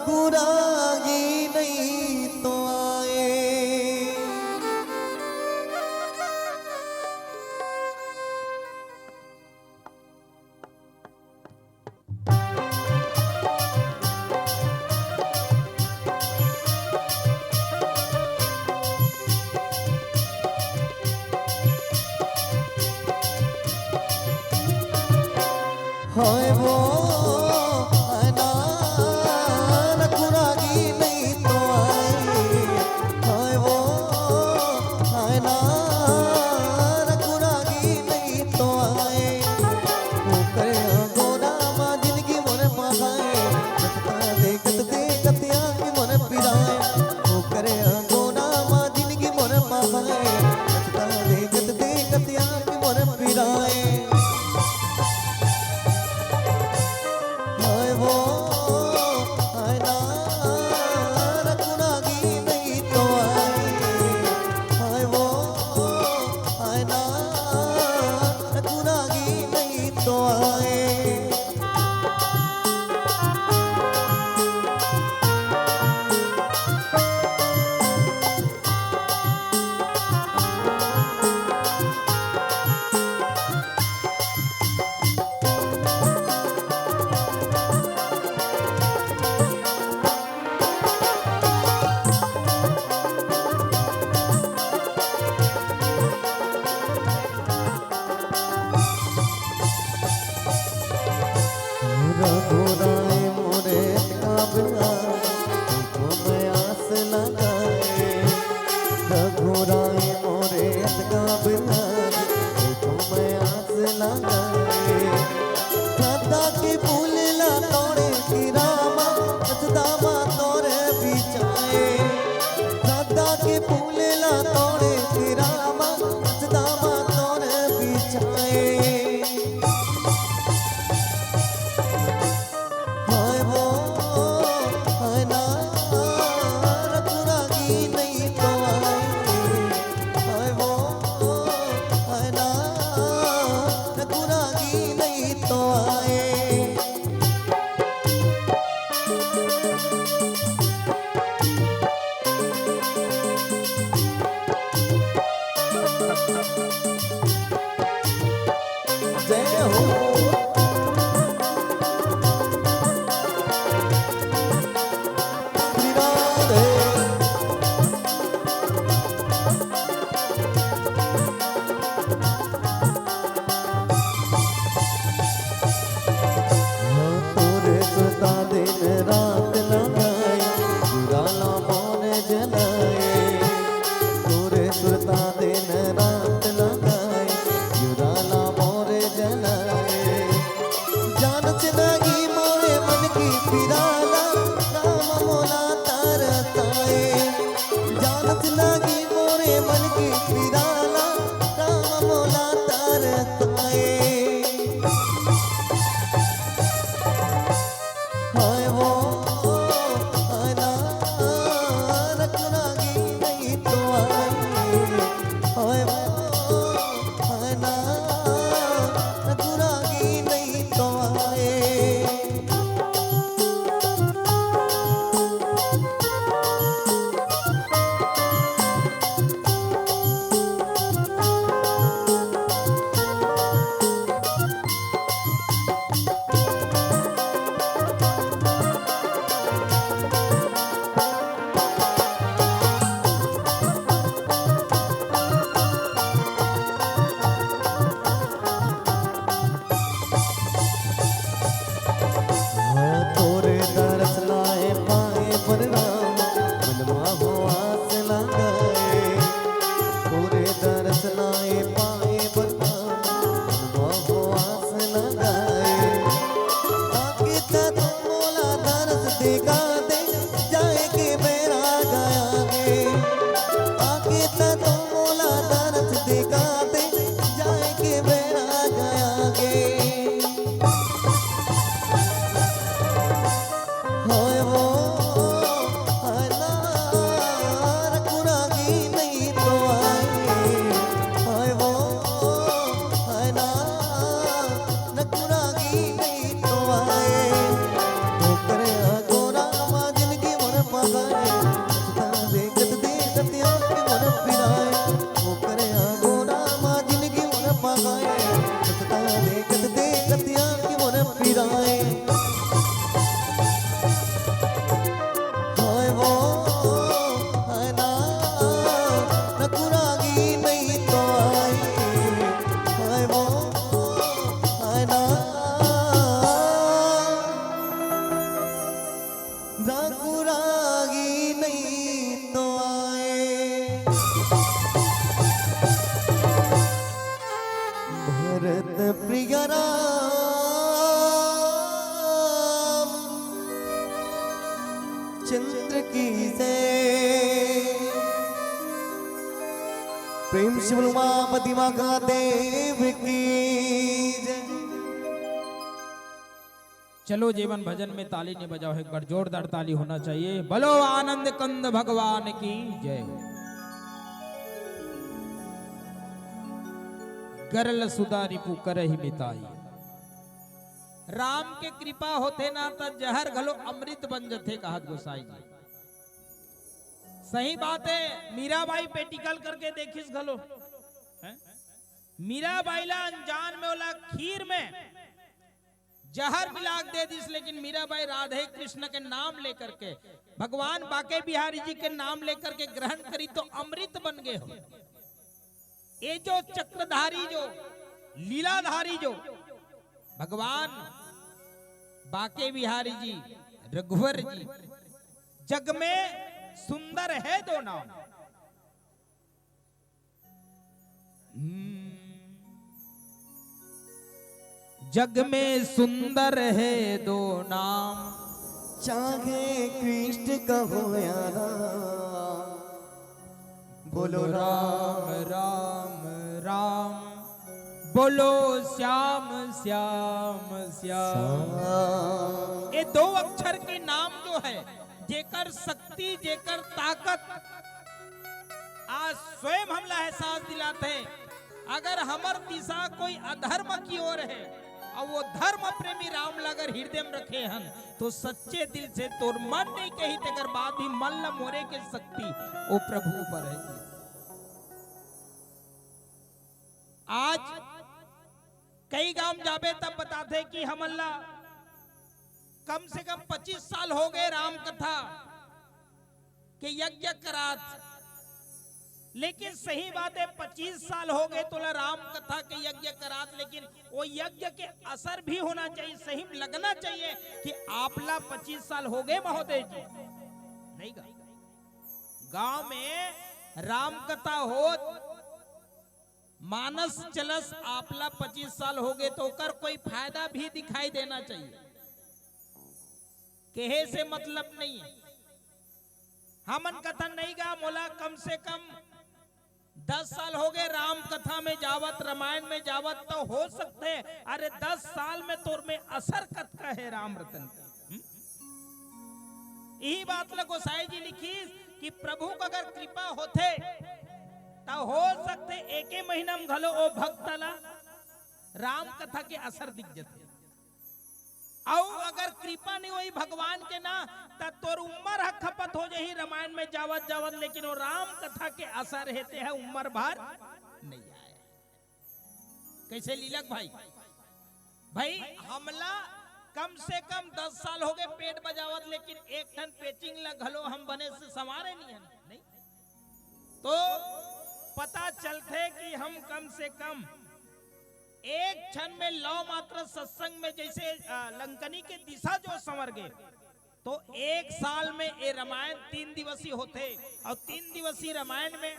गुरागी नहीं तो आए। हाय वो अनार गुरागी नहीं तो आए। हाय वो अनार गुरागी नहीं तो आए। वो करे गोरा माँ जिंदगी मन पाए। देखत देखत आँख मन पिराए। वो करे गोरा माँ जिंदगी मन पाए। देखत देखत आँख मन पिराए। हाय वो अनार गुरागी नहीं तो आए। हाय वो अनार गुरागी नहीं तो आए। रघुराई मोरे काबला देखो मैं आस लगाए। रघुराई मोरे काबला देखो मैं आस लगाए। दादा की भूलला तोड़े की रामा दामा तोरे बिचाए। दादा की भूलला तोड़े की रामा दामा तोरे बिचाए। हाय वो अनार गुरागी नहीं तो आए। हाय वो अनार गुरागी नहीं तो आए। जय हो तोरे सदा दिन रात लगाए। रागी नहीं तो आए भरत प्रिय राम चंद्र की जय। प्रेम शिव उमापति महादेव की जय। चलो जीवन भजन में ताली नहीं बजाओ, एक बार जोरदार ताली होना चाहिए। बोलो आनंद कंद भगवान की जय। गरल सुधारी पुकर ही मिताई। राम के कृपा होते ना तो जहर घलो अमृत बन जथे, कहत गोसाई जी। सही बात है। मीराबाई पेटिकल करके देखिस घलो, मीराबाई ला अनजान में ओला खीर में जहर मिला दे दिस, लेकिन मीराबाई राधे कृष्ण के नाम लेकर के, भगवान बाके बिहारी जी के नाम लेकर के ग्रहण करी तो अमृत बन गए हो। ये जो चक्रधारी, जो लीलाधारी, जो भगवान बाके बिहारी जी, रघुवर जी, जग में सुंदर है दो नाम। जग में सुंदर है दो नाम, चाहे कृष्ण कहो या राम, बोलो राम राम राम, बोलो श्याम श्याम श्याम। ये दो अक्षर के नाम जो है, जेकर शक्ति, जेकर ताकत आज स्वयं हमला एहसास दिलाते हैं। अगर हमर दिशा कोई अधर्म की ओर है और वो धर्म प्रेमी राम लगर हृदय में रखे हन, तो सच्चे दिल से तोर मन नहीं कही तेकर बाद भी मन ल मोरे के शक्ति वो प्रभु पर है। आज कई गांव जाबे तब बताते कि हमला कम से कम 25 साल हो गए राम कथा के यज्ञ करात, लेकिन सही बात है 25 साल हो गए तो राम कथा के यज्ञ करात, लेकिन वो यज्ञ के असर भी होना चाहिए, सही लगना चाहिए कि आपला 25 साल हो गए महोदय जी। नहीं गा गांव में राम कथा हो, मानस चलस आपला 25 साल हो गए तो कर कोई फायदा भी दिखाई देना चाहिए। कहे से मतलब नहीं है। हमन कथा नहीं गा मोला कम से कम 10 साल हो गए राम कथा में जावत, रामायण में जावत, तो हो सकते हैं अरे 10 साल में तोर में असर कथा है राम रतन की। यही बात ला गोसाई जी लिखी कि प्रभु का अगर कृपा होते तो हो सकते एक महीना में घलो ओ भक्त ला राम कथा के असर दिख जाते। और अगर कृपा नहीं हुई भगवान के ना तो तोर उम्र हक खपत हो जाही रामायण में जावत जावत, लेकिन वो राम कथा के असर हेते है उम्र भर नहीं आए। कैसे लीलक भाई? भाई हमला कम से कम 10 साल हो गए पेट बजावत, लेकिन एक ठन पेचिंग ला घलो हम बने से संवारे नहीं। तो पता चलते कि हम कम से कम एक क्षण में लौ मात्र सत्संग में जैसे लंकनी के दिशा जो संवर गए, तो एक साल में ये रामायण 3 दिवसीय होते, और 3 दिवसीय रामायण में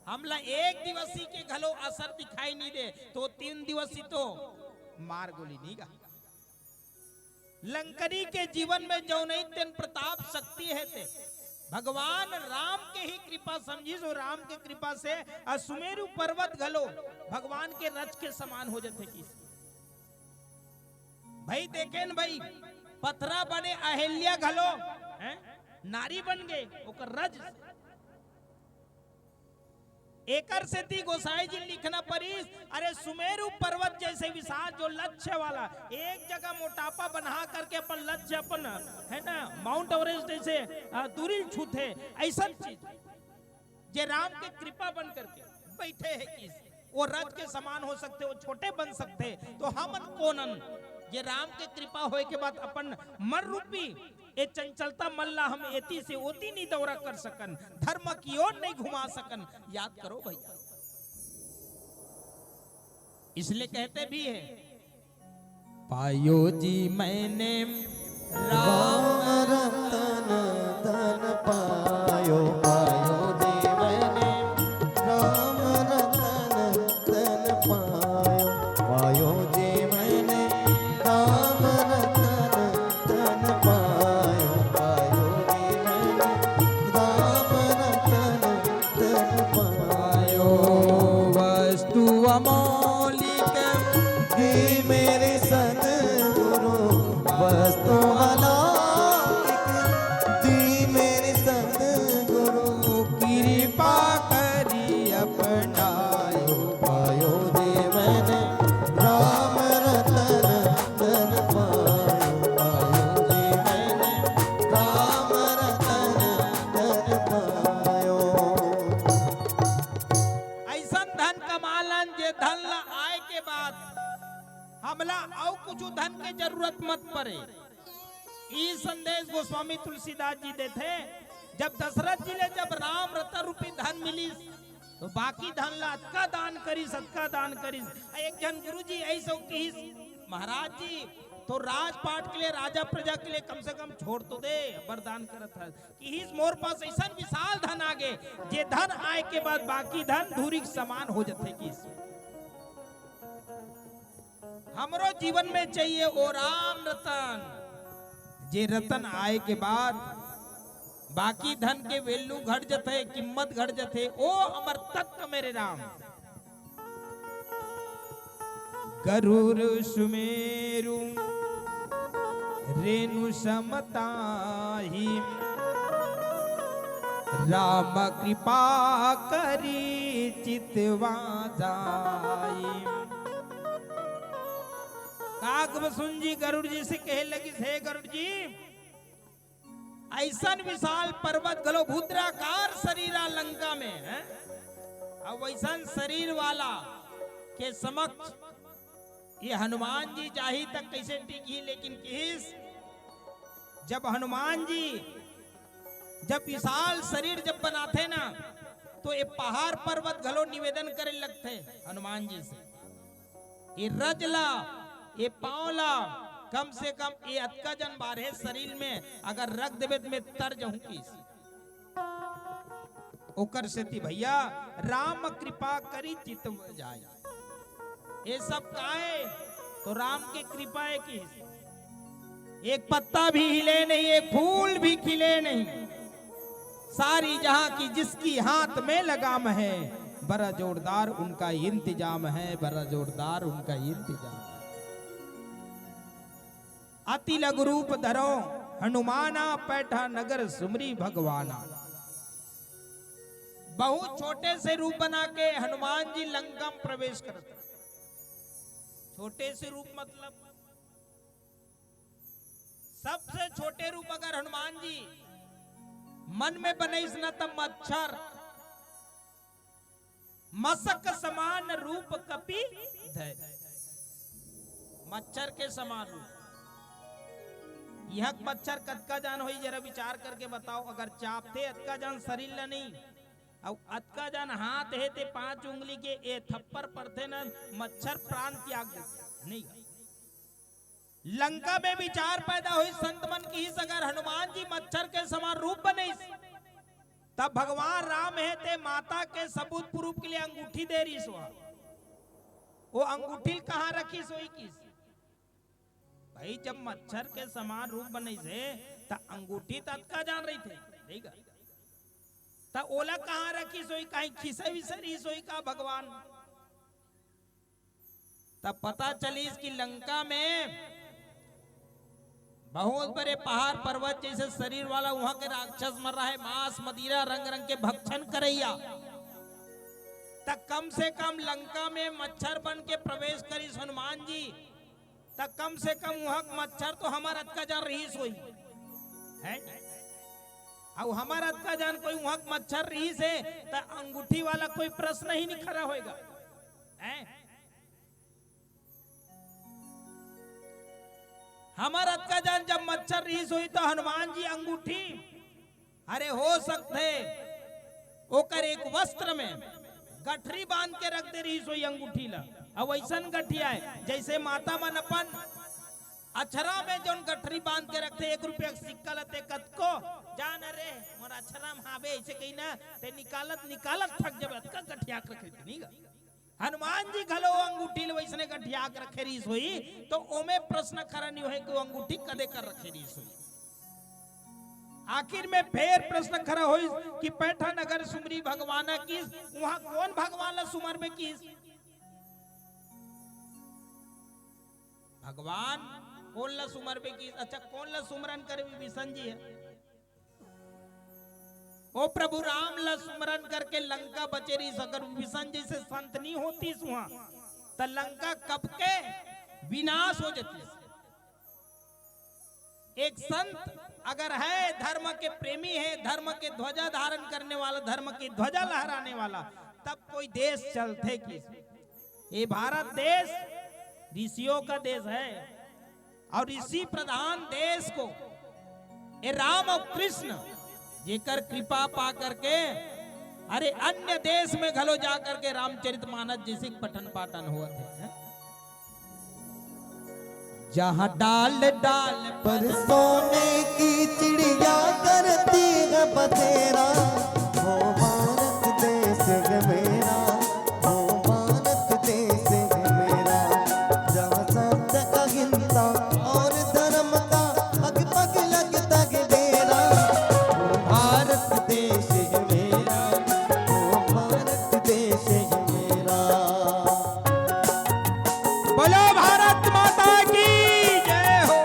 हमला 1 दिवसीय के घलो असर दिखाई नहीं दे, तो 3 दिवसीय तो मार गोली नहीं गा। लंकनी के जीवन में जो नहीं तेन प्रताप शक्ति है ते भगवान राम के ही कृपा समझी, जो राम के कृपा से सुमेरु पर्वत घलो भगवान के रच के समान हो जाते। किस भाई देखे न भाई पथरा बने अहिल्या घलो नारी बन गए ओकर रज। एकर से ती गोसाई जी लिखना परीस, अरे सुमेरु पर्वत जैसे विशाल जो लक्ष्य वाला, एक जगह मोटापा बना करके अपन लक्ष्य अपन है ना माउंट एवरेस्ट जैसे दूरी छूते, ऐसा चीज जे राम के कृपा बन करके बैठे है किस वो रज के समान हो सकते, वो छोटे बन सकते। तो हमन कोनन ये राम के कृपा होए के बाद अपन मन रूपी ये चंचलता मल्ला हम एती से ओती नहीं दौरा कर सकन, धर्म की ओर नहीं घुमा सकन। याद करो भैया, इसलिए कहते भी है पायो जी मैंने राम रतन धन पायो पायो जीवने राम रतन धन पायो पायो जीवने राम रतन धन पायो पायो जीवने राम रतन धन पायो वस्तु अमौलिक हे मेरे सतगुरु वस्तु अलौकिक दी मेरे सतगुरु कृपा करी अपनायो पायो दे मैंने राम रतन धन पायो पायो दे मैंने राम रतन धन पायो ऐसा धन कमालन जे धन ला आए के बाद हमला और कुछ धन के जरूरत मत पड़े। ई संदेश गोस्वामी तुलसीदास जी देते जब दशरथ जी ने जब राम रतन रूपी धन मिली तो बाकी धन ला अतका दान करी सतका दान करी। एक जन गुरु जी ऐसे कही महाराज जी तो राजपाट के लिए राजा प्रजा के लिए कम से कम छोड़ तो दे वरदान करत है कि हिस मोर पास ऐसा विशाल धन आगे जे धन आए के बाद बाकी धन धूरी समान हो जाते कि हमरो जीवन में चाहिए ओ राम रतन जे रतन आए के बाद बाकी धन के वैल्यू घट जाते कीमत घट जाते ओ अमर तत्व मेरे राम। गरुड़ सुमेरु रेणु समताहि राम कृपा करी चितवा जाई। काग बसुन जी गरुड़ जी से कहे लगी हे गरुड़ जी ऐसा विशाल पर्वत गलो भूद्राकार शरीरा लंका में है अब वैसा शरीर वाला के समक्ष ये हनुमान जी चाही तक कैसे टिकी लेकिन किस जब हनुमान जी जब विशाल शरीर जब बनाते ना तो ये पहाड़ पर्वत गलो निवेदन करे लगते हनुमान जी से ये रजला ये पावला कम से कम ये अतका जन बारह शरीर में अगर रख देवे में तर जाऊं किस ओकर से भैया राम कृपा करी चित जाए। ये सब काहे तो राम की कृपा है कि एक पत्ता भी हिले नहीं एक फूल भी खिले नहीं सारी जहां की जिसकी हाथ में लगाम है बड़ा जोरदार उनका इंतजाम है बड़ा जोरदार उनका इंतजाम है। अति लघु रूप धरो हनुमाना पैठा नगर सुमरी भगवाना। बहुत छोटे से रूप बना के हनुमान जी लंका में प्रवेश करते। छोटे से रूप मतलब सबसे छोटे रूप अगर हनुमान जी मन में बने न तब मच्छर मसक समान रूप कपि धै मच्छर के समान रूप यह मच्छर कतका जान होई जरा विचार करके बताओ अगर चापते अतका जान शरीर ला नहीं और अतका जान हाथ है ते 5 उंगली के ए थप्पड़ पड़ते ना मच्छर प्राण त्याग नहीं। लंका में विचार पैदा हुई संत मन की अगर हनुमान जी मच्छर के समान रूप बने तब भगवान राम है ते माता के सबूत प्रूफ के लिए अंगूठी दे रही सो वो अंगूठी कहाँ रखी सोई किस भाई जब मच्छर के समान रूप बने से त अंगूठी तत्का जान रही थे ठीक है त ओला कहाँ रखी सोई कहीं खिसे विसरी सोई का भगवान तब पता चली कि लंका में बहुत बड़े पहाड़ पर्वत जैसे शरीर वाला वहां के राक्षस मर रहा है मांस मदिरा रंग रंग के भक्षण करैया तक कम से कम लंका में मच्छर बन के प्रवेश करी हनुमान जी तक कम से कम वहां मच्छर तो हमारा अतका जान रही सोई है और हमारा अतका जान कोई वहां मच्छर रही से तो अंगूठी वाला कोई प्रश्न ही नहीं खड़ा होएगा है हमारा अतका जान जब मच्छर रही सोई तो हनुमान जी अंगूठी अरे हो सकते ओकर एक वस्त्र में गठरी बांध के रख दे रही सोई अंगूठी ला अब ऐसा गठिया है जैसे माता मन अपन अछरा में जोन गठरी बांध के रखते 1 रुपया का सिक्का लते कत को जान रे मोर अछरा में हावे ऐसे कही ना ते निकालत थक जब का गठिया के रखे नहीं गा। हनुमान जी घलो अंगूठी ले वैसने गठिया के रखे रीस हुई तो ओमे प्रश्न खरा नहीं होए कि अंगूठी कदे कर रखे रीस हुई। आखिर में फिर प्रश्न खरा होई कि पैठा नगर सुमरी भगवान की वहां कौन भगवान ला सुमर में की भगवान कौन ला सुमर में की अच्छा कौन ला सुमरन करे विष्णु जी है ओ प्रभु राम ला सुमरन करके लंका बचेरी अगर विष्णु जी से संत नहीं होती सुहा तो लंका कब के विनाश हो जाती। एक संत अगर है धर्म के प्रेमी है धर्म के ध्वजा धारण करने वाला धर्म की ध्वजा लहराने वाला तब कोई देश चलते कि ये भारत देश ऋषियों का देश है और ऋषि प्रधान देश को ये राम और कृष्ण जेकर कृपा पा करके अरे अन्य देश में घलो जा करके रामचरितमानस जैसे पठन पाठन हुआ थे जहां डाल डाल पर सोने की चिड़िया करती है बसेरा वो भारत देश है मेरा वो भारत देश है मेरा जहाँ सत्य अहिंसा और धर्म का पग पग लगता है डेरा वो भारत देश है मेरा वो भारत देश है मेरा। बोलो भारत माता की जय हो।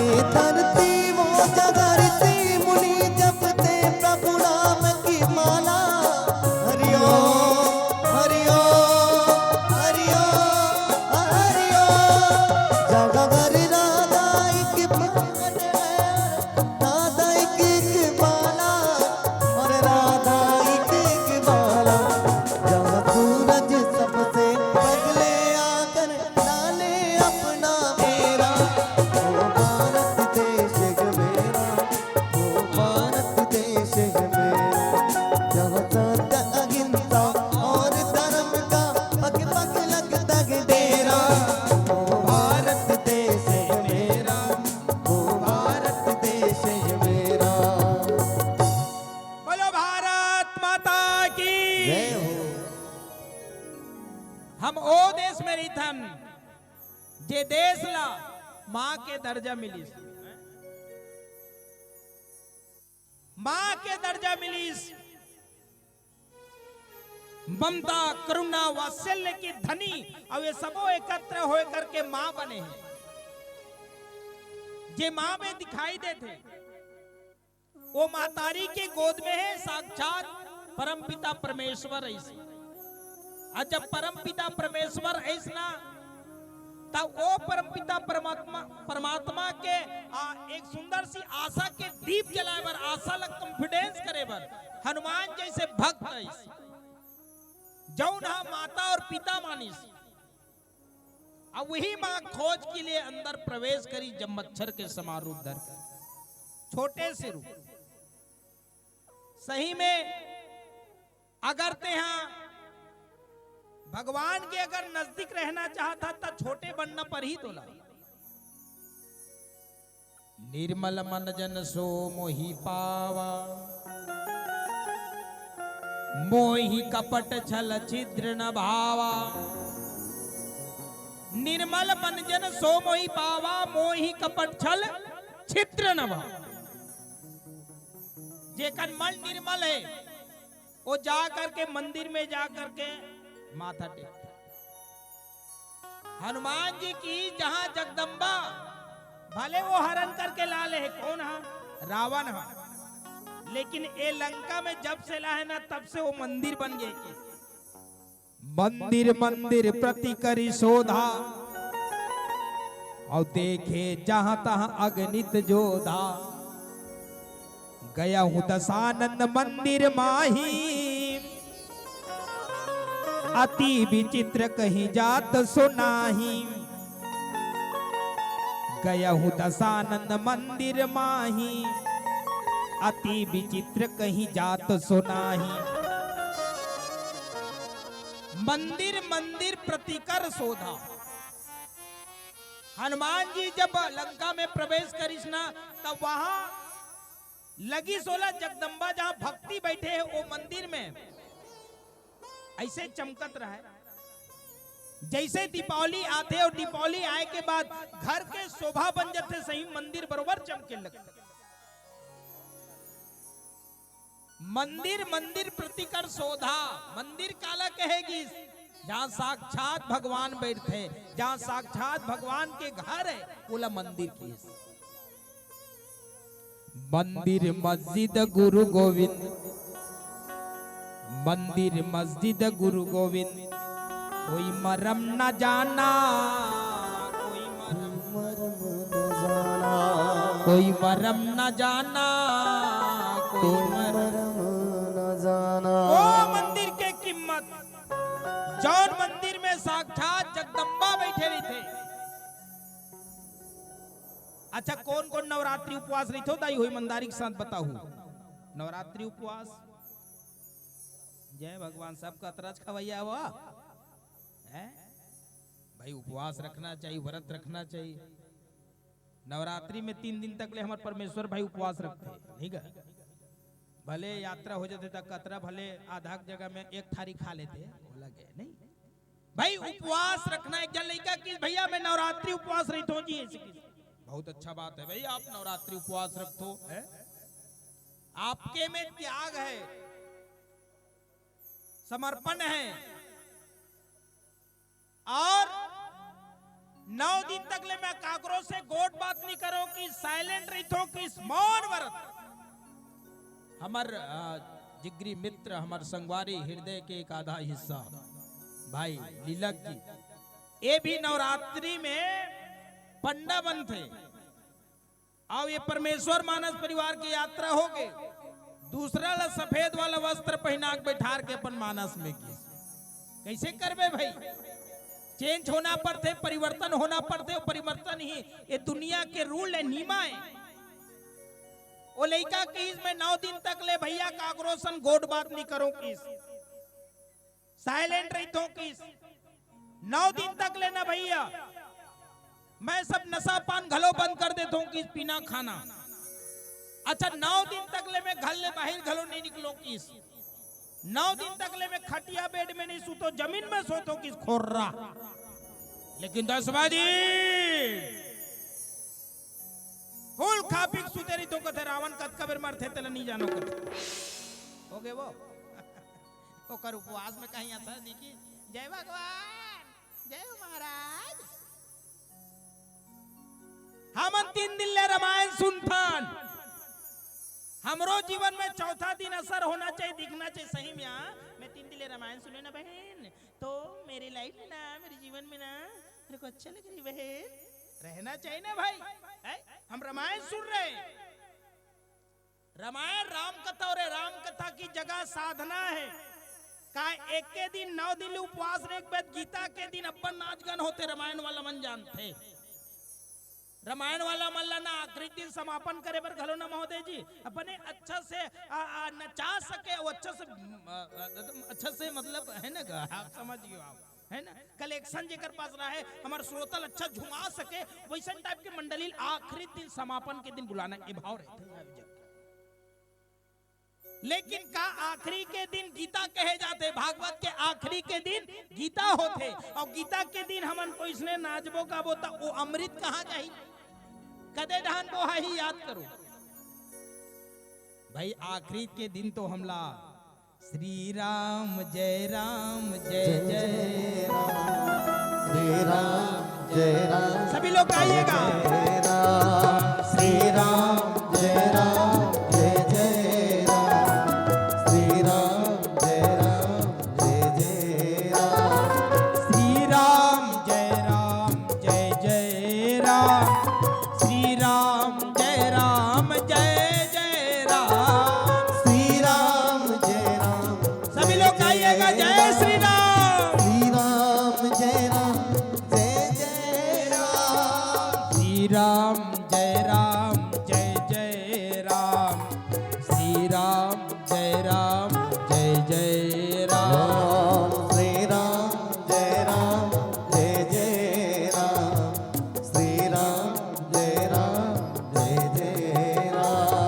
ये धरती वो जगह ऋषि मुनि जपते प्रभु नाम की माला हरिओ हरिओ हरिओ हरिओ जगह हरि राधा एक भगवान है राधा एक माला और राधा एक माला जहाँ सूरज सबसे पगले आकर डाले अपना मेरा वो भारत देश है मेरा वो भारत देश है मेरा जहाँ सत्य अहिंसा और धर्म का पग पग लगता है डेरा वो भारत देश है मेरा वो भारत देश है मेरा। बोलो भारत माता की जय हो। हम ओ देश में रहीथन जे देश ला माँ के दर्जा मिली माँ के दर्जा मिली ममता करुणा वात्सल्य की धनी अब ये सबो एकत्र हो करके माँ बने हैं जे माँ में दिखाई देते वो मातारी के गोद में है साक्षात परमपिता परमेश्वर ऐसे और जब परमपिता परमेश्वर ऐसा तब वो परमपिता परमात्मा के एक सुंदर सी आशा के दीप जलाए बर आशा लग कॉन्फिडेंस करे बर हनुमान जैसे भक्त ऐसे जौन हा माता और पिता मानिस अब वही माँ खोज के लिए अंदर प्रवेश करी जब मच्छर के समान रूप धर कर छोटे से रूप सही में अगर ते यहाँ भगवान के अगर नजदीक रहना चाहता तो छोटे बनना पर ही तोला निर्मल मन जन सो मोहि पावा मोहि कपट छल छिद्र न भावा निर्मल मन जन सो मोहि पावा मोहि कपट छल छिद्र न भावा जेकर मन निर्मल है वो जा करके मंदिर में जा करके माथा टेकता हनुमान जी की जहां जगदम्बा भले वो हरण करके लाले है कौन हा रावण हा लेकिन ये लंका में जब से ला है ना तब से वो मंदिर बन गए मंदिर मंदिर प्रति करी शोधा और देखे जहां तहां अगणित जोधा गया हूं दशानंद मंदिर माही अति विचित्र कहीं जात सुनाही, गया हूँ दशानंद मंदिर माही, अति विचित्र कहीं जात सुनाही। मंदिर मंदिर प्रतिकर शोधा। हनुमान जी जब लंका में प्रवेश करिस ना, तब वहां लगी 16 जगदम्बा जहां भक्ति बैठे हैं वो मंदिर में ऐसे चमकत रहा है जैसे दीपावली आते और दीपावली आए के बाद घर के शोभा बन जाते, सही मंदिर बरोबर चमके लगते। मंदिर मंदिर प्रतिकर शोधा। मंदिर काला कहेगी जहां साक्षात भगवान बैठे, जहां साक्षात भगवान के घर है, बोला मंदिर की। मंदिर मस्जिद गुरु गोविंद, मंदिर मस्जिद गुरु गोविंद, कोई मरम न जाना, कोई मरम न जाना, कोई मरम न जाना। ओ मंदिर के कीमत, जौन मंदिर में साक्षात जगदम्बा बैठे रही थे। अच्छा, कौन कौन नवरात्रि उपवास रही थो दाई हुई ईमानदारी के साथ बताओ। नवरात्रि उपवास, जय भगवान, सबका तरज खवैया हुआ है भाई। उपवास रखना चाहिए, व्रत रखना चाहिए। नवरात्रि में 3 दिन तक ले हमारे परमेश्वर भाई उपवास रखते हैं, ठीक है। भले यात्रा हो जाते तक कतरा, भले आधा जगह में एक थारी खा लेते, लगे नहीं भाई। उपवास रखना। एक जन लड़का की भैया मैं नवरात्रि उपवास रही तो जी, बहुत अच्छा बात है भाई, आप नवरात्रि उपवास रखो है। आपके में त्याग है, समर्पण है, और 9 दिन तक ले मैं काकरों से गोट बात नहीं करो कि साइलेंट रही थो कि मौन व्रत। हमार जिगरी मित्र, हमार संगवारी हृदय के एक आधा हिस्सा भाई लीलक जी, ये भी नवरात्रि में पंडा बन थे। और ये परमेश्वर मानस परिवार की यात्रा हो गई। दूसरा ला सफेद वाला वस्त्र पहना के बैठार के अपन मानस में की। कैसे करबे भाई? चेंज होना पड़ते, परिवर्तन होना पड़ते। परिवर्तन ही ये दुनिया के रूल है, नियमा है। वो लड़का किस में 9 दिन तक ले भैया का आक्रोशन गोड बात नहीं करो किस, साइलेंट रही तो किस 9 दिन तक लेना भैया। मैं सब नशा पान घलो बंद कर देता हूँ किस, पीना खाना। अच्छा 9 दिन तक ले मैं घर ले बाहर घलो नहीं निकलो किस। 9 दिन तक ले मैं खटिया बेड में नहीं सूतो, जमीन में सोतो किस खोर्रा। लेकिन 10वां दिन फूल खा पी सुते रही तो कथे रावण कद कबर मर थे तले नहीं जानो कथे हो गए वो ओकर उपवास में कहीं असर नहीं की। जय भगवान, जय महाराज। हम 3 दिन ले रामायण सुनथन। हमरो जीवन में 4था दिन असर होना चाहिए, दिखना चाहिए। सही में मैं 3 दिन ले रामायण सुने ना बहन, तो मेरी लाइफ में ना, मेरे जीवन में ना मेरे को अच्छा लग रही बहन, रहना चाहिए ना भाई। हम रामायण सुन रहे हैं। रामायण राम कथा और राम कथा की जगह साधना है। का एक के दिन 9 दिन उपवास रे, गीता के दिन अपन नाच गान होते। रामायण वाला मन जानते, रामायण वाला मल्ला ना आखिरी दिन समापन करे पर घलो ना महोदय जी अपने अच्छा से नचा सके, वो अच्छा से मतलब है ना, आप समझ गए आप, है ना। कलेक्शन जेकर पास रहा है, हमारे श्रोतल अच्छा झुमा सके, वैसा टाइप के मंडली आखिरी दिन समापन के दिन बुलाना ये भाव रहते। लेकिन का आखिरी के दिन गीता कहे जाते, भागवत के आखिरी के दिन गीता होते। और गीता के दिन हमन को इसने नाचबो का बोता, वो अमृत कहाँ जाही, कदे धान को ही याद करो भाई। आखिरी के दिन तो हमला श्री राम जय राम जय जय राम, श्री राम जय राम, सभी लोग गाइएगा। श्री राम जय राम जय जय राम, श्री राम जय राम जय जय राम, श्री राम जय राम जय जय राम, श्री राम जय राम जय जय राम, श्री राम जय राम। सभी लोग गाइएगा जय श्री राम। राम जय जय राम, श्री राम जय जय राम। श्री राम जय जय राम, श्री राम जय जय राम।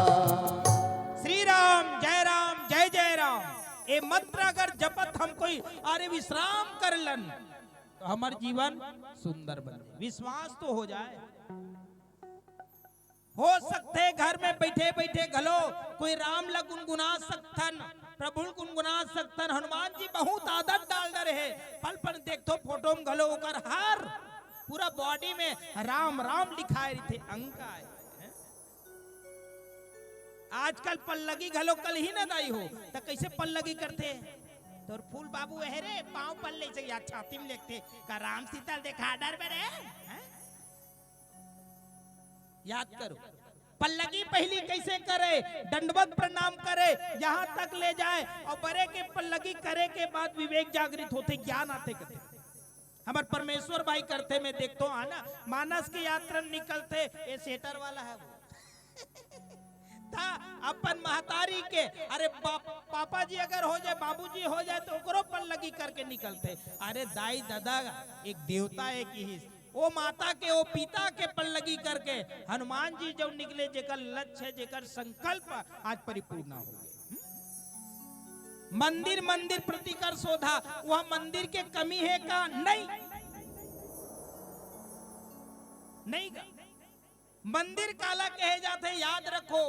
श्री राम जय राम। ये मंत्र अगर जपत हम कोई अरे विश्राम कर लन तो हमार जीवन सुंदर बने। विश्वास तो हो जाए। हो सकते घर में बैठे बैठे घलो कोई राम ला गुनगुना सकथन, प्रभु गुनगुना सकथन। हनुमान जी बहुत आदत डाल रहे, पल पल देखो फोटो में घलो ओकर हर पूरा बॉडी में राम राम लिखाए थे अंक आए। आजकल पल्लगी घलो कल ही न दाई हो तो कैसे पल्लगी करते तो फूल बाबू है रे पांव पल्ले से या छाती में लिखते का राम सीता देखा डर में रे। याद करो पल्लगी पहली कैसे करे, दंडवत प्रणाम करे, यहाँ तक ले जाए और बड़े के पल्लगी करे के बाद विवेक जागृत होते, ज्ञान आते करते। हमारे परमेश्वर भाई करते मैं देखता हूँ ना, मानस के यात्रा निकलते ये सेटर वाला है वो था अपन महतारी के अरे पापा जी अगर हो जाए बाबूजी हो जाए तो ओकरो पल्लगी करके निकलते। अरे दाई दादा एक देवता है कि वो माता के वो पिता के पल्लगी करके हनुमान जी जब निकले जेकर लक्ष्य जेकर संकल्प आज परिपूर्ण हो गए। मंदिर मंदिर प्रतिकर शोधा, वह मंदिर के कमी है का नहीं नहीं का। मंदिर काला कहे जाते याद रखो।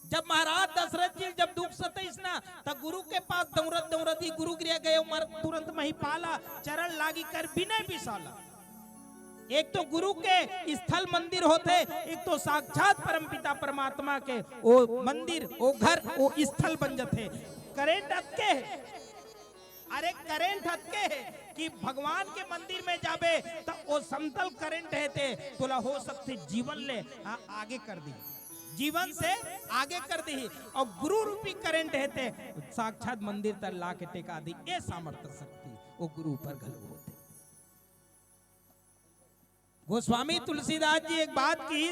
जब महाराज दशरथ जी जब दुख सतीस ना तब गुरु के पास दौड़त दौड़त ही गुरु गृह गए, मर तुरंत महिपाला चरण लागी कर विनय विशाला। एक तो गुरु के स्थल मंदिर होते, एक तो साक्षात परमपिता परमात्मा के वो मंदिर वो घर वो स्थल बन जाते। करेंट अटके है, अरे करेंट अटके है कि भगवान के मंदिर में जाबे तो वो समतल करेंट है तोला हो सकते जीवन ले आगे कर दी, जीवन से आगे कर दी। और गुरु रूपी करेंट है साक्षात मंदिर तक ला के टेका दी। ये सामर्थ्य शक्ति वो गुरु पर घलो होते। गोस्वामी तुलसीदास जी एक बात की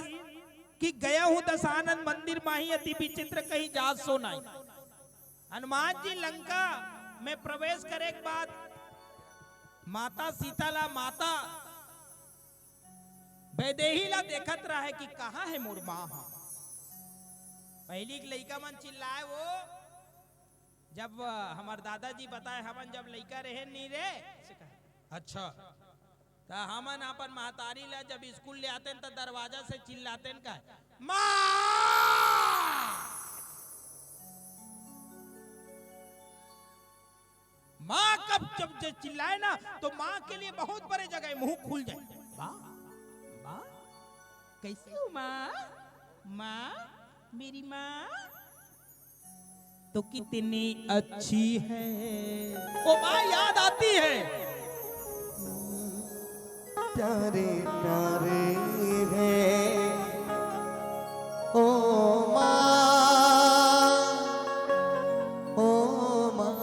कि गया हूं दशानन मंदिर माही अति विचित्र कहीं जात सो नहीं। हनुमान जी लंका में प्रवेश करे के बाद माता सीताला माता वैदेही ला देखत रहा है कि कहाँ है मोर माँ। पहली लड़का मन चिल्लाए वो जब हमार दादाजी बताए हमन जब लड़का रहे नहीं रे अच्छा तो हमन अपन महतारी ला जब स्कूल ले आते तो दरवाजा से चिल्लाते का माँ कब जब चिल्लाए ना तो माँ के लिए बहुत बड़े जगह मुंह खुल जाए। माँ माँ कैसी हो माँ, माँ मेरी माँ तो कितनी अच्छी है, वो माँ याद आती है। प्यारे प्यारे है ओ माँ, ओ माँ,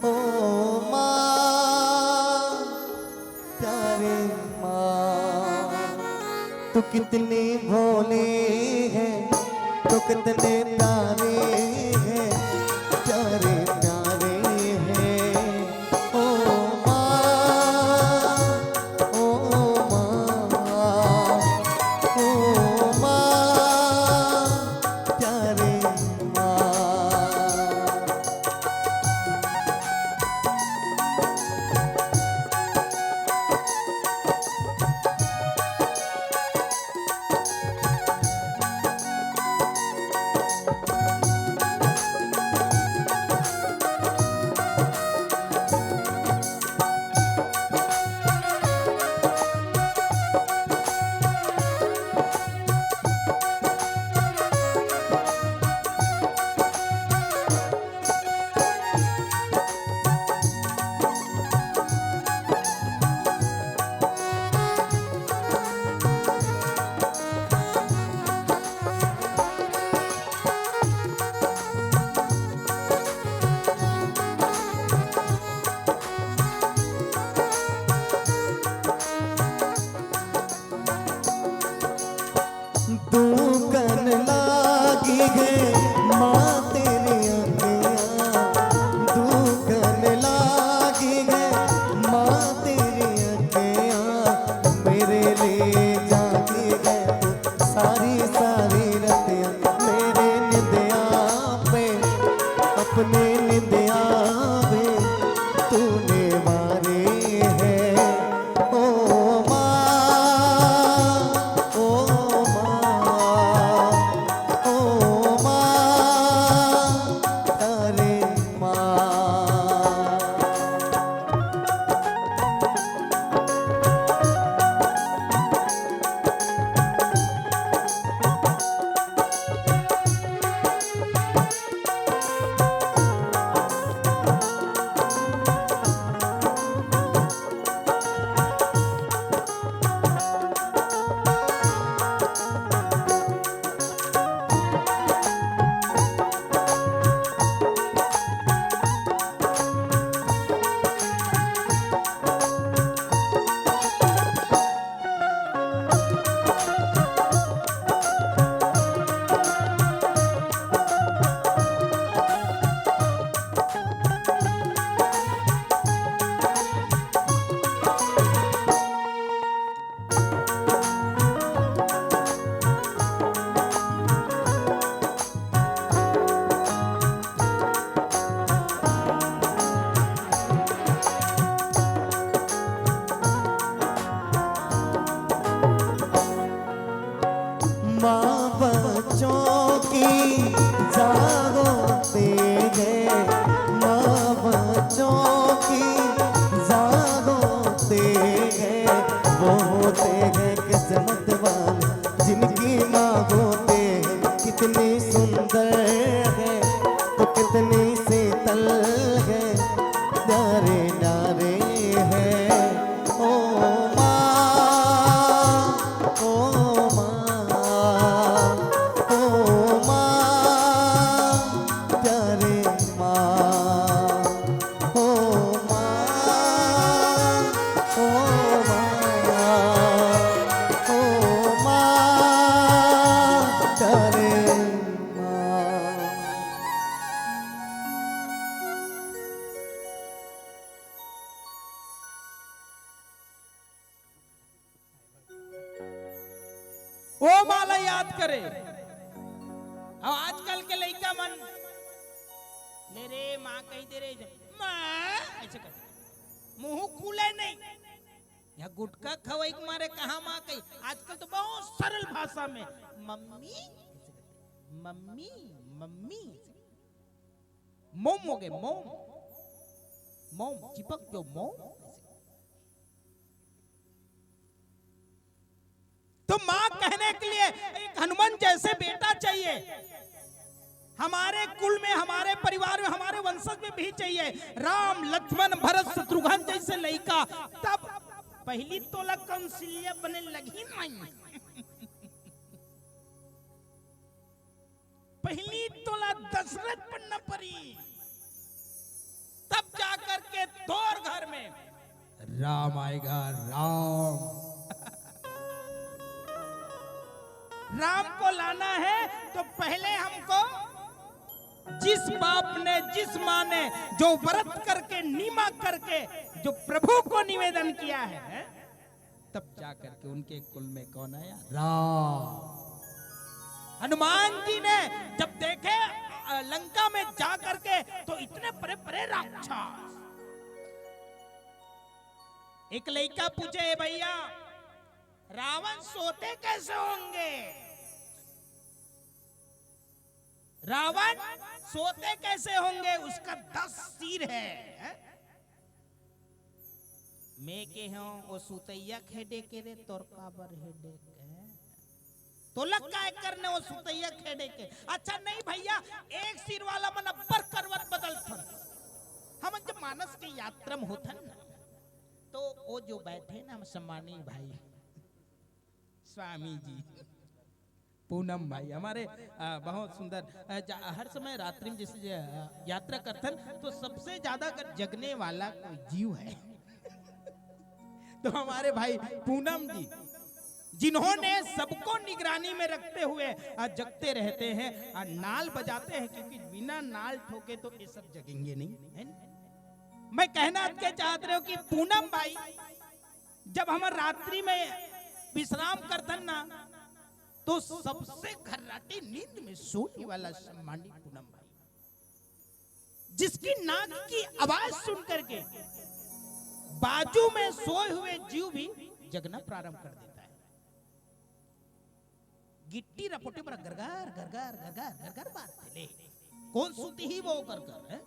ओ माँ, प्यारे माँ। तू कितनी भोली है, तू कितने प्यारे है, प्यारे प्यारे है ओ माँ, ओ माँ, ओ माँ, प्यारे माँ। याद करे। और आजकल के लड़का मन ले रे माँ कही दे रे माँ ऐसे कर मुंह खुले नहीं या गुटखा खवाई के मारे कहा माँ कही। आजकल तो बहुत सरल भाषा में मम्मी मम्मी मम्मी मोम हो गए मोम मोम चिपक जो मोम। तो माँ कहने के लिए एक हनुमान जैसे बेटा चाहिए, हमारे कुल में हमारे परिवार में हमारे वंशज में भी चाहिए। राम लक्ष्मण भरत शत्रुघ्न जैसे लड़का, तब पहली तोला कौशल्या बने लगी नहीं। पहली तोला दशरथ बनना पड़ी, तब जाकर के तोर घर में राम आएगा। राम राम को लाना है तो पहले हमको जिस बाप ने जिस माँ ने जो व्रत करके नीमा करके जो प्रभु को निवेदन किया है, तब जाकर के उनके कुल में कौन आया? राम। हनुमान जी ने जब देखे लंका में जाकर के तो इतने बड़े बड़े राक्षस। एक लड़का पूछे भैया रावण सोते कैसे होंगे? रावण सोते कैसे होंगे? उसका 10 सिर है। मैं के हूं वो सुतैया खेडे के रे तोर काबर हेडे के तो लग का करने वो सुतैया खेडे के। अच्छा नहीं भैया एक सिर वाला मन अब्बर करवट बदल था। हम जब मानस के यात्रा में होता ना तो वो जो बैठे ना हम सम्मानी भाई स्वामी जी पूनम भाई हमारे बहुत सुंदर हर समय रात्रि में जैसे यात्रा करते तो सबसे ज्यादा जगने वाला कोई जीव है तो हमारे भाई पूनम जी जिन्होंने सबको निगरानी में रखते हुए जगते रहते हैं और नाल बजाते हैं, क्योंकि बिना नाल ठोके तो ये सब जगेंगे नहीं है। मैं कहना के चाहते रहे हो कि पूनम भाई जब हम रात्रि में विश्राम करते ना तो सबसे घर्राटी नींद में सोने वाला सम्मानी पूनम भाई, जिसकी नाक की आवाज सुन करके बाजू में सोए हुए जीव भी जगना प्रारंभ कर देता है। गिट्टी रपोटे पर गरगर गरगर गरगर गरगर बात ले कौन सूती ही वो कर है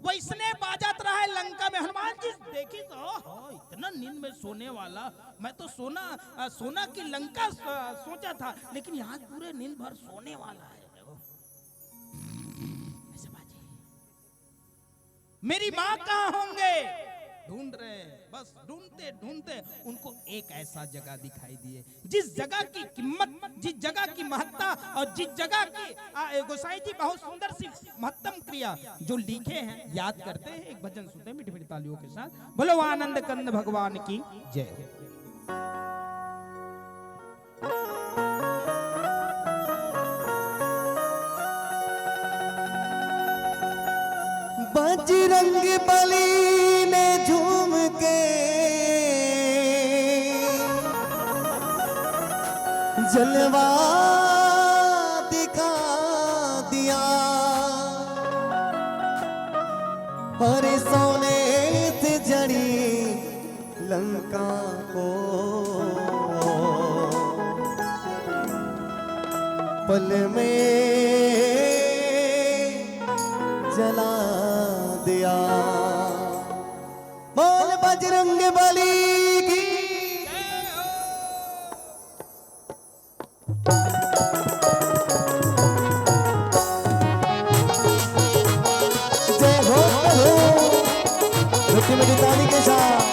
वैसने बाजात रहा है लंका में। हनुमान जी देखी तो इतना नींद में सोने वाला, मैं तो सोना की लंका सोचा था, लेकिन यहाँ पूरे नींद भर सोने वाला है। ऐसे बाजे मेरी माँ कहाँ होंगे? ढूंढ रहे हैं, बस ढूंढते ढूंढते उनको एक ऐसा जगह दिखाई दिए जिस जगह की कीमत, जिस जगह की महत्ता और जिस जगह की गोसाई जी बहुत सुंदर सी महत्तम क्रिया जो लिखे हैं याद करते हैं। एक भजन सुनते हैं मीठी मीठी तालियों के साथ। बोलो आनंद कंद भगवान की जय। बजरंग बली ने झूम के जलवा दिखा दिया, और सोने से जड़ी लंका को पल में जला दिया। बोल बजरंग बली की जय हो। मीठी मीठी ताली के साथ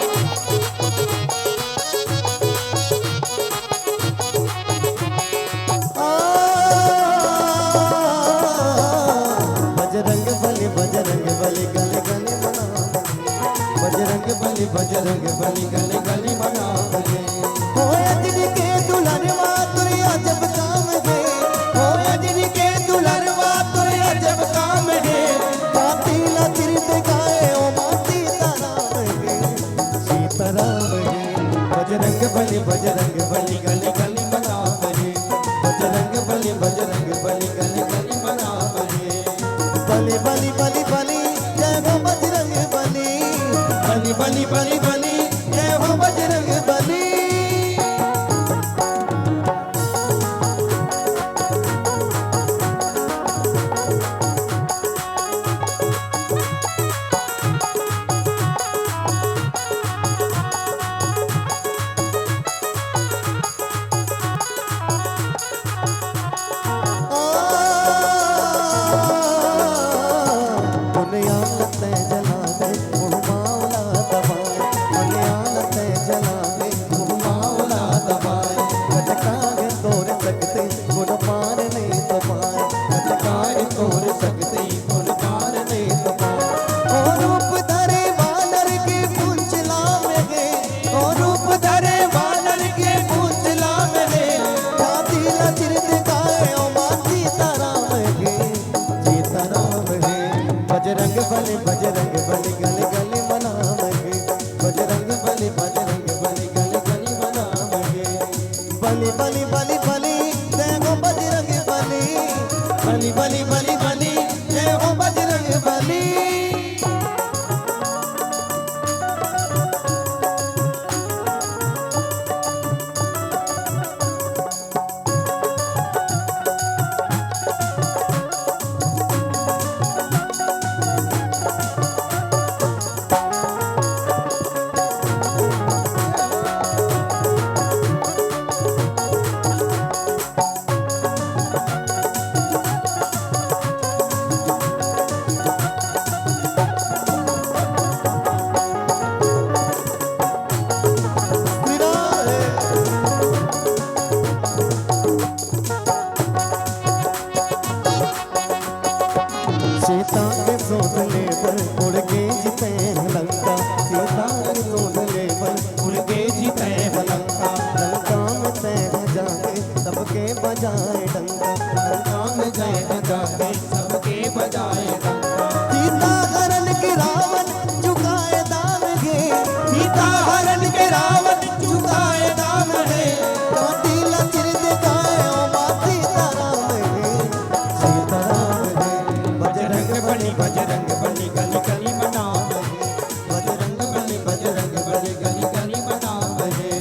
बजरंग बली गले गले मना, बजरंग बली गले गले मना बजे। हो अजनी के दुल्हनवा तुरिया जब काम है, हो अजनी के दुल्हनवा तुरिया जब काम है। माती ला चिर गाए ओ माती ताराम है, सीताराम है। बजरंग बली गले गले मना बजे, बजरंग बली बली बली जय हो बजरंग बली। बजरंग बली बजरंग बली गली गली मनावे, बजरंग बली गली गली मनावे। बली बली बली बली जय हो बजरंग बली, बली बली बली बली जय हो बजरंग बली। सीता के सोधले पर उड़ के जीते लंका, सीता के सोधले पर उड़ के जीते लंका। लंका में तैर जाके सबके बजाए डंका, लंका में जय जाके सबके बजाए डंका। सीता हरण के रावण चुकाए दाम गे, सीता हरण के रावण चुकाए दाम है। कातिला चिर दिखाए ओ माँ सीता राम है, सीता राम है। बजरंग बली गली गली मनावे, बजरंग बली गली गली मनावे।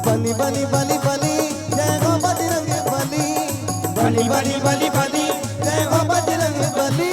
बली बली बली बली जय हो बजरंग बली, बली बली बली बली जय हो बजरंग बली।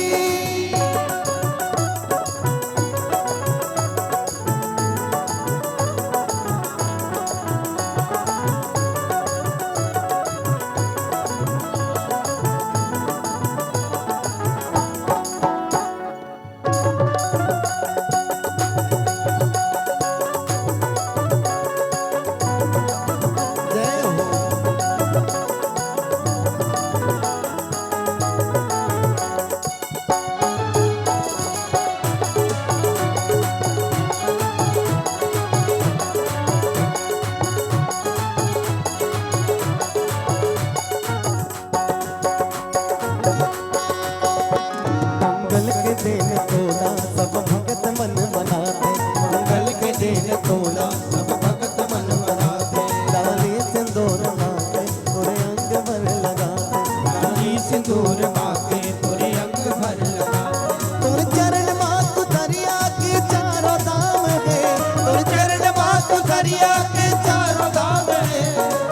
मंगल के दिन तोला सब भगत मन मनाते, मंगल के दिन तोला सब भगत मन मनाते। लाली सिंदूर माथे तोरे अंग भर लगाते, लाली सिंदूर माथे तोरे अंग भर लगाते। तोरे चरण माथ दरिया के चारों धाम है, तोरे चरण माथ दरिया के चारों धाम है।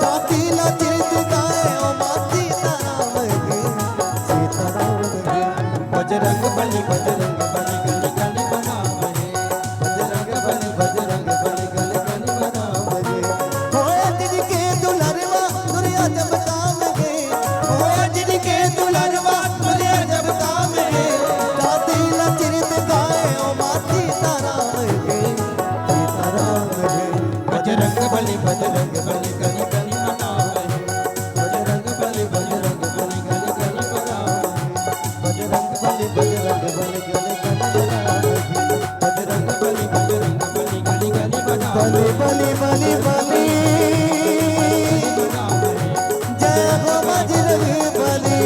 कातिला चिर दिखाए ओ माँ सीता राम है, सीता राम है। बजरंग बली गली गली मनावे, बजरंग बली गली गली मनावे। होए जिनके दुलरवा दुनिया जब काम है, होए जिनके दुलरवा दुनिया जब काम है। कातिला चिर दिखाए ओ माँ सीता राम है, सीता राम है। बजरंग बली गली गली मनावे, बजरंग बली गली गली मनावे। बजरंग बली गली गली मनावे, बजरंग बली गली गली मनावे। बली बली बली जय हो बजरंग बली,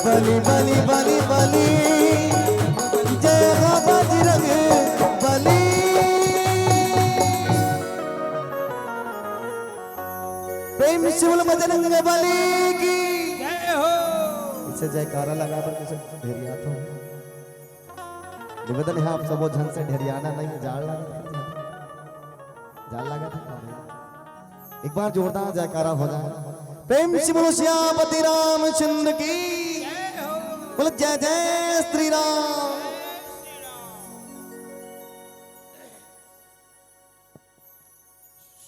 बली बली बली बली जय हो बजरंग बली। प्रेम से बोलो बजरंग बली की जय हो। इसे जयकारा लगा कर किसे ढेरिया तो निवेदन है आप सबो झन से ढेरियाना नहीं जाड़ लगा था, जाड़ लगा था क्या भाई? एक बार जोरदार जयकारा हो जाए प्रेम से बोलो श्यामपति रामचंद्र की बोलो जय जय श्री राम।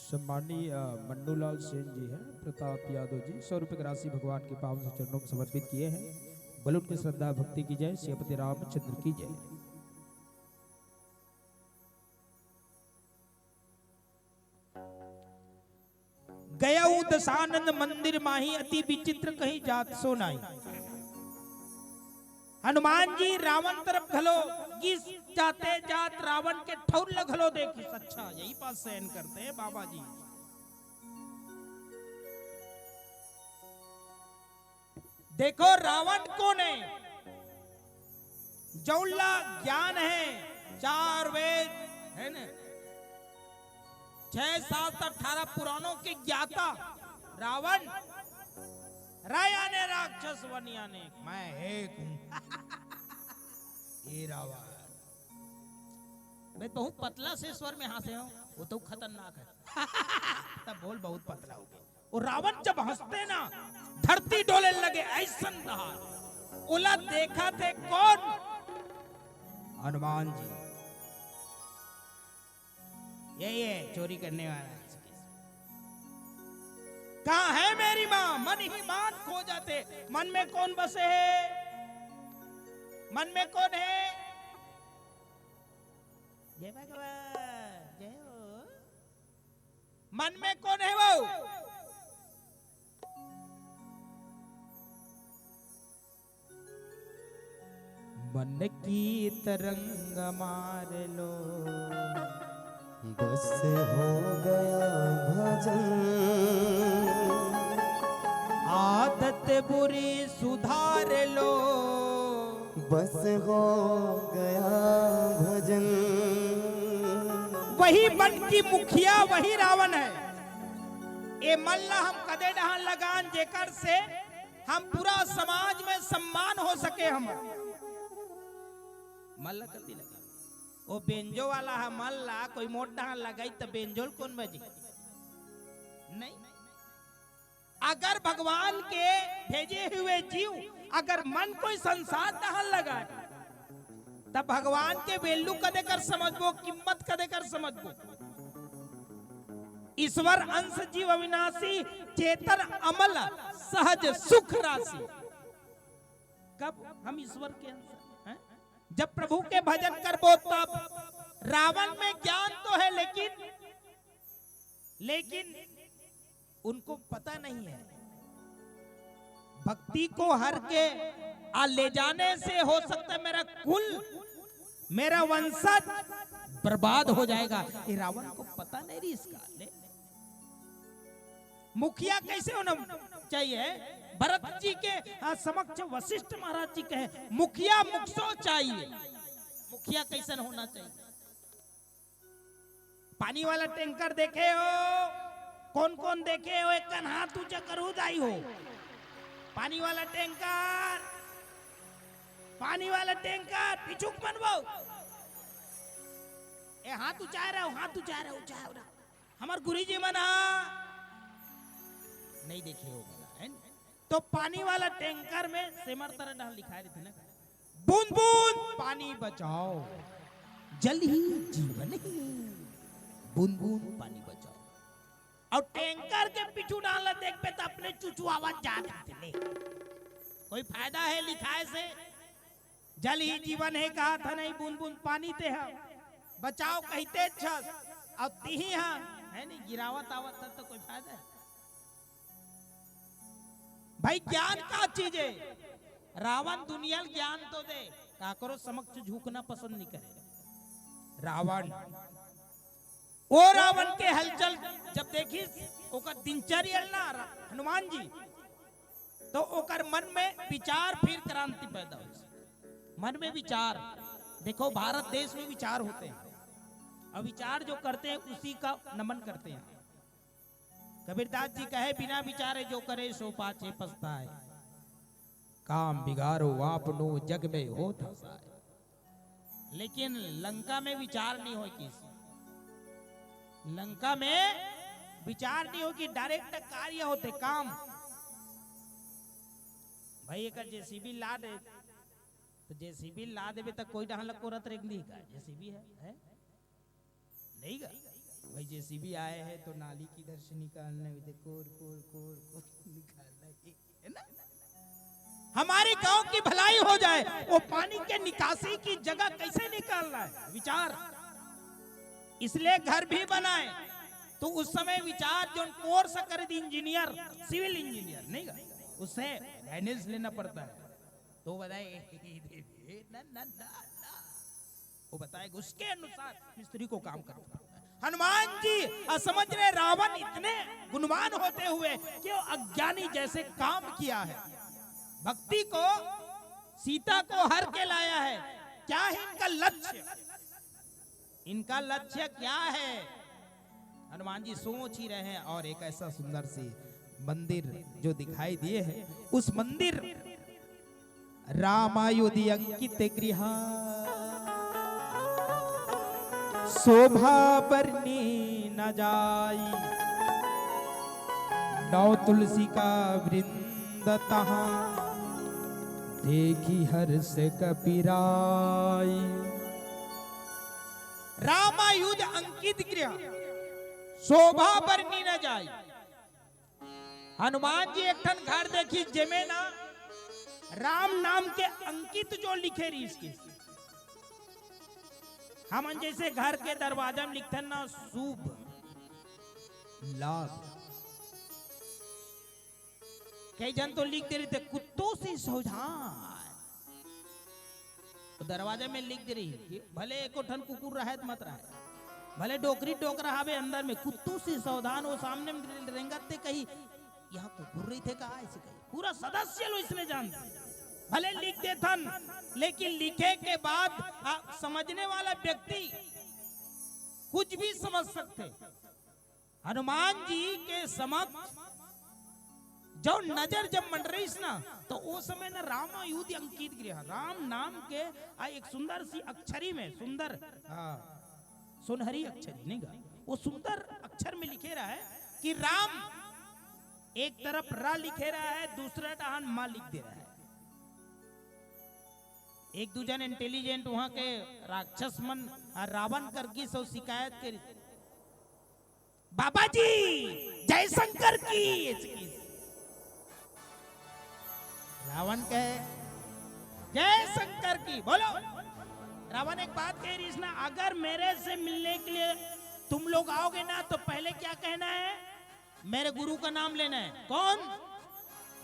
सम्मानीय मन्नूलाल सेन जी हैं, प्रताप यादव जी 100 रुपए की राशि भगवान के पावन से चरणों में समर्पित किए हैं। बलून की श्रद्धा भक्ति की जय, श्रीपति रामचंद्र की जय। गया दशानंद मंदिर माही अति विचित्र कहीं जात सो नाई। हनुमान जी रावण तरफ घलो गिस जाते जात रावण के ठौर लगलो देखी। अच्छा यही बात सहन करते हैं बाबा जी। देखो रावण कौन है? जौला ज्ञान है, 4 वेद है ना, 6 7 18 पुराणों के ज्ञाता रावण। राया ने राक्षस वनिया ने मैं एक हूं। ये रावण मैं बहुत पतला से स्वर में हंसे हूं, वो तो खतरनाक है। तब बोल बहुत पतला हो गया। और रावण जब हंसते ना धरती डोले लगे ऐसा दहाड़। ओला देखा थे कौन? हनुमान जी। यही है चोरी करने वाला। कहाँ है मेरी माँ? मन ही मान खो जाते। मन में कौन बसे है? मन में कौन है? जय भगवान जय हो। मन में कौन है वो? मन की तरंग मार लो बस हो गया भजन, आदत बुरी सुधार लो। बस हो गया भजन। वही मन की मुखिया वही रावण है। ए मल्ला हम कदे डहान लगान जेकर से हम पूरा समाज में सम्मान हो सके। हम मल्ला कति लगा वो बेंजो वाला है मल्ला कोई मोट डहान लगाई तो बेंजोल कौन बजी? नहीं। अगर भगवान के भेजे हुए जीव अगर मन कोई संसार डहान लगाए तब भगवान के वेल्यू कदे कर समझबो, कीमत कदे कर समझबो। ईश्वर अंश जीव अविनाशी चेतन अमल सहज सुख राशि। कब हम ईश्वर के अंश हैं? जब प्रभु के भजन करबो तब। रावण में ज्ञान तो है लेकिन उनको पता नहीं है भक्ति को हर के ले जाने से हो सकता है मेरा कुल मेरा वंशज बर्बाद हो जाएगा। ये रावण को पता नहीं रही इसका। मुखिया कैसे होना चाहिए? भरत जी के समक्ष वशिष्ठ महाराज जी कहे मुखिया मुखसो चाहिए। मुखिया कैसे होना चाहिए? पानी वाला टैंकर देखे हो? कौन कौन देखे हो? एक हाथ ऊंचा करू दाई हो। पानी वाला टैंकर, पानी वाला टैंकर पिछुक बनबो। ए हाथ ऊंचा रहा, हाथ ऊंचा रहा। हमार गुरुजी मना नहीं देखे होगा है? तो पानी वाला टैंकर में सिमर तरह डाल लिखा रही ना, बूंद बूंद पानी बचाओ, जल ही जीवन ही, बूंद बूंद पानी बचाओ। और टैंकर के पीछू डाल देख पे तो अपने चुचू आवाज जाते। कोई फायदा है लिखाए से? जल ही जीवन है कहा था नहीं, बूंद बूंद पानी ते है बचाओ कहते छस और तिही है नहीं गिरावत आवत तो कोई फायदा है? भाई ज्ञान का चीज है। रावण दुनिया ज्ञान तो दे, काकरो समक्ष झुकना पसंद नहीं करे। रावण ओ रावण के हलचल जब देखी ओकर दिनचर्या ना हनुमान जी तो ओकर मन में विचार फिर क्रांति पैदा हो। मन में विचार देखो भारत देश में विचार होते हैं और विचार जो करते हैं उसी का नमन करते हैं। कबीरदास जी कहे बिना विचारे जो करे सो पाछे पछताए, काम बिगाड़ो आपनो जग में हो था। लेकिन लंका में विचार नहीं हो किसी, लंका में विचार नहीं हो कि डायरेक्ट कार्य होते काम। भाई एक जेसीबी ला दे तो जेसीबी ला देवे तो कोई डहल कोरत रेगली का जेसीबी है? नहीं का भाई, जेसीबी आए हैं तो नाली किधर से निकालना है, कोर कोर कोर कोर निकालना है ना। हमारे गांव की भलाई हो जाए, वो पानी के निकासी की जगह कैसे निकालना है विचार। इसलिए घर भी बनाए तो उस समय विचार जो कोर्स कर दी इंजीनियर, सिविल इंजीनियर नहीं का, उससे गाइडेंस लेना पड़ता है। तो बताए ना ना ना ना, वो बताएगा उसके अनुसार मिस्त्री को काम करना पड़ता है। हनुमान जी समझ रहे रावण इतने गुणवान होते हुए कि वो अज्ञानी जैसे काम किया है, भक्ति को सीता को हर के लाया है। क्या है इनका लक्ष्य? इनका लक्ष्य क्या है? हनुमान जी सोच ही रहे हैं और एक ऐसा सुंदर सी मंदिर जो दिखाई दिए है, उस मंदिर रामायुधि अंकित गृह शोभा बरनी न जाई, नौ तुलसी का वृंद तहां देखी हर्ष कपिराई। रामायुध अंकित गृह शोभा बरनी न जाई। हनुमान जी एक ठन घर देखी जेमे ना राम नाम के अंकित जो लिखे रही इसकी। हम जैसे घर के दरवाजा में लिखते ना शुभ लाभ, कई जन तो लिख दे रहे थे कुत्तों से सावधान, तो दरवाजे में लिख दे रही कि भले एको ठन कुकुर रहे मत रहे, भले डोकरी टोक रहा है अंदर में, कुत्तों से सावधान। वो सामने में रेंगते कहीं यहाँ कुकुर रही थे कहा, ऐसे कहीं पूरा सदस्य लो इसने जानते, भले लिख दे थन, लेकिन लिखे के बाद समझने वाला व्यक्ति कुछ भी समझ सकते। हनुमान जी के समक्ष जो नजर जब मंड रही ना, तो उस समय ना रामायुध अंकित गृह, राम नाम के एक सुंदर सी अक्षरी में, सुंदर सुनहरी अक्षरी नहीं गा, वो सुंदर अक्षर में लिखे रहा है कि राम, एक तरफ रा लिखे रहा है, दूसरा टहान मां लिख दे रहा है। एक दूजन इंटेलिजेंट वहां के राक्षस मन रावण करके सो शिकायत करी, बाबा जी जयशंकर की। रावण कहे जय शंकर की। बोलो, रावण एक बात कह रही ना, अगर मेरे से मिलने के लिए तुम लोग आओगे ना तो पहले क्या कहना है? मेरे गुरु का नाम लेना है। कौन?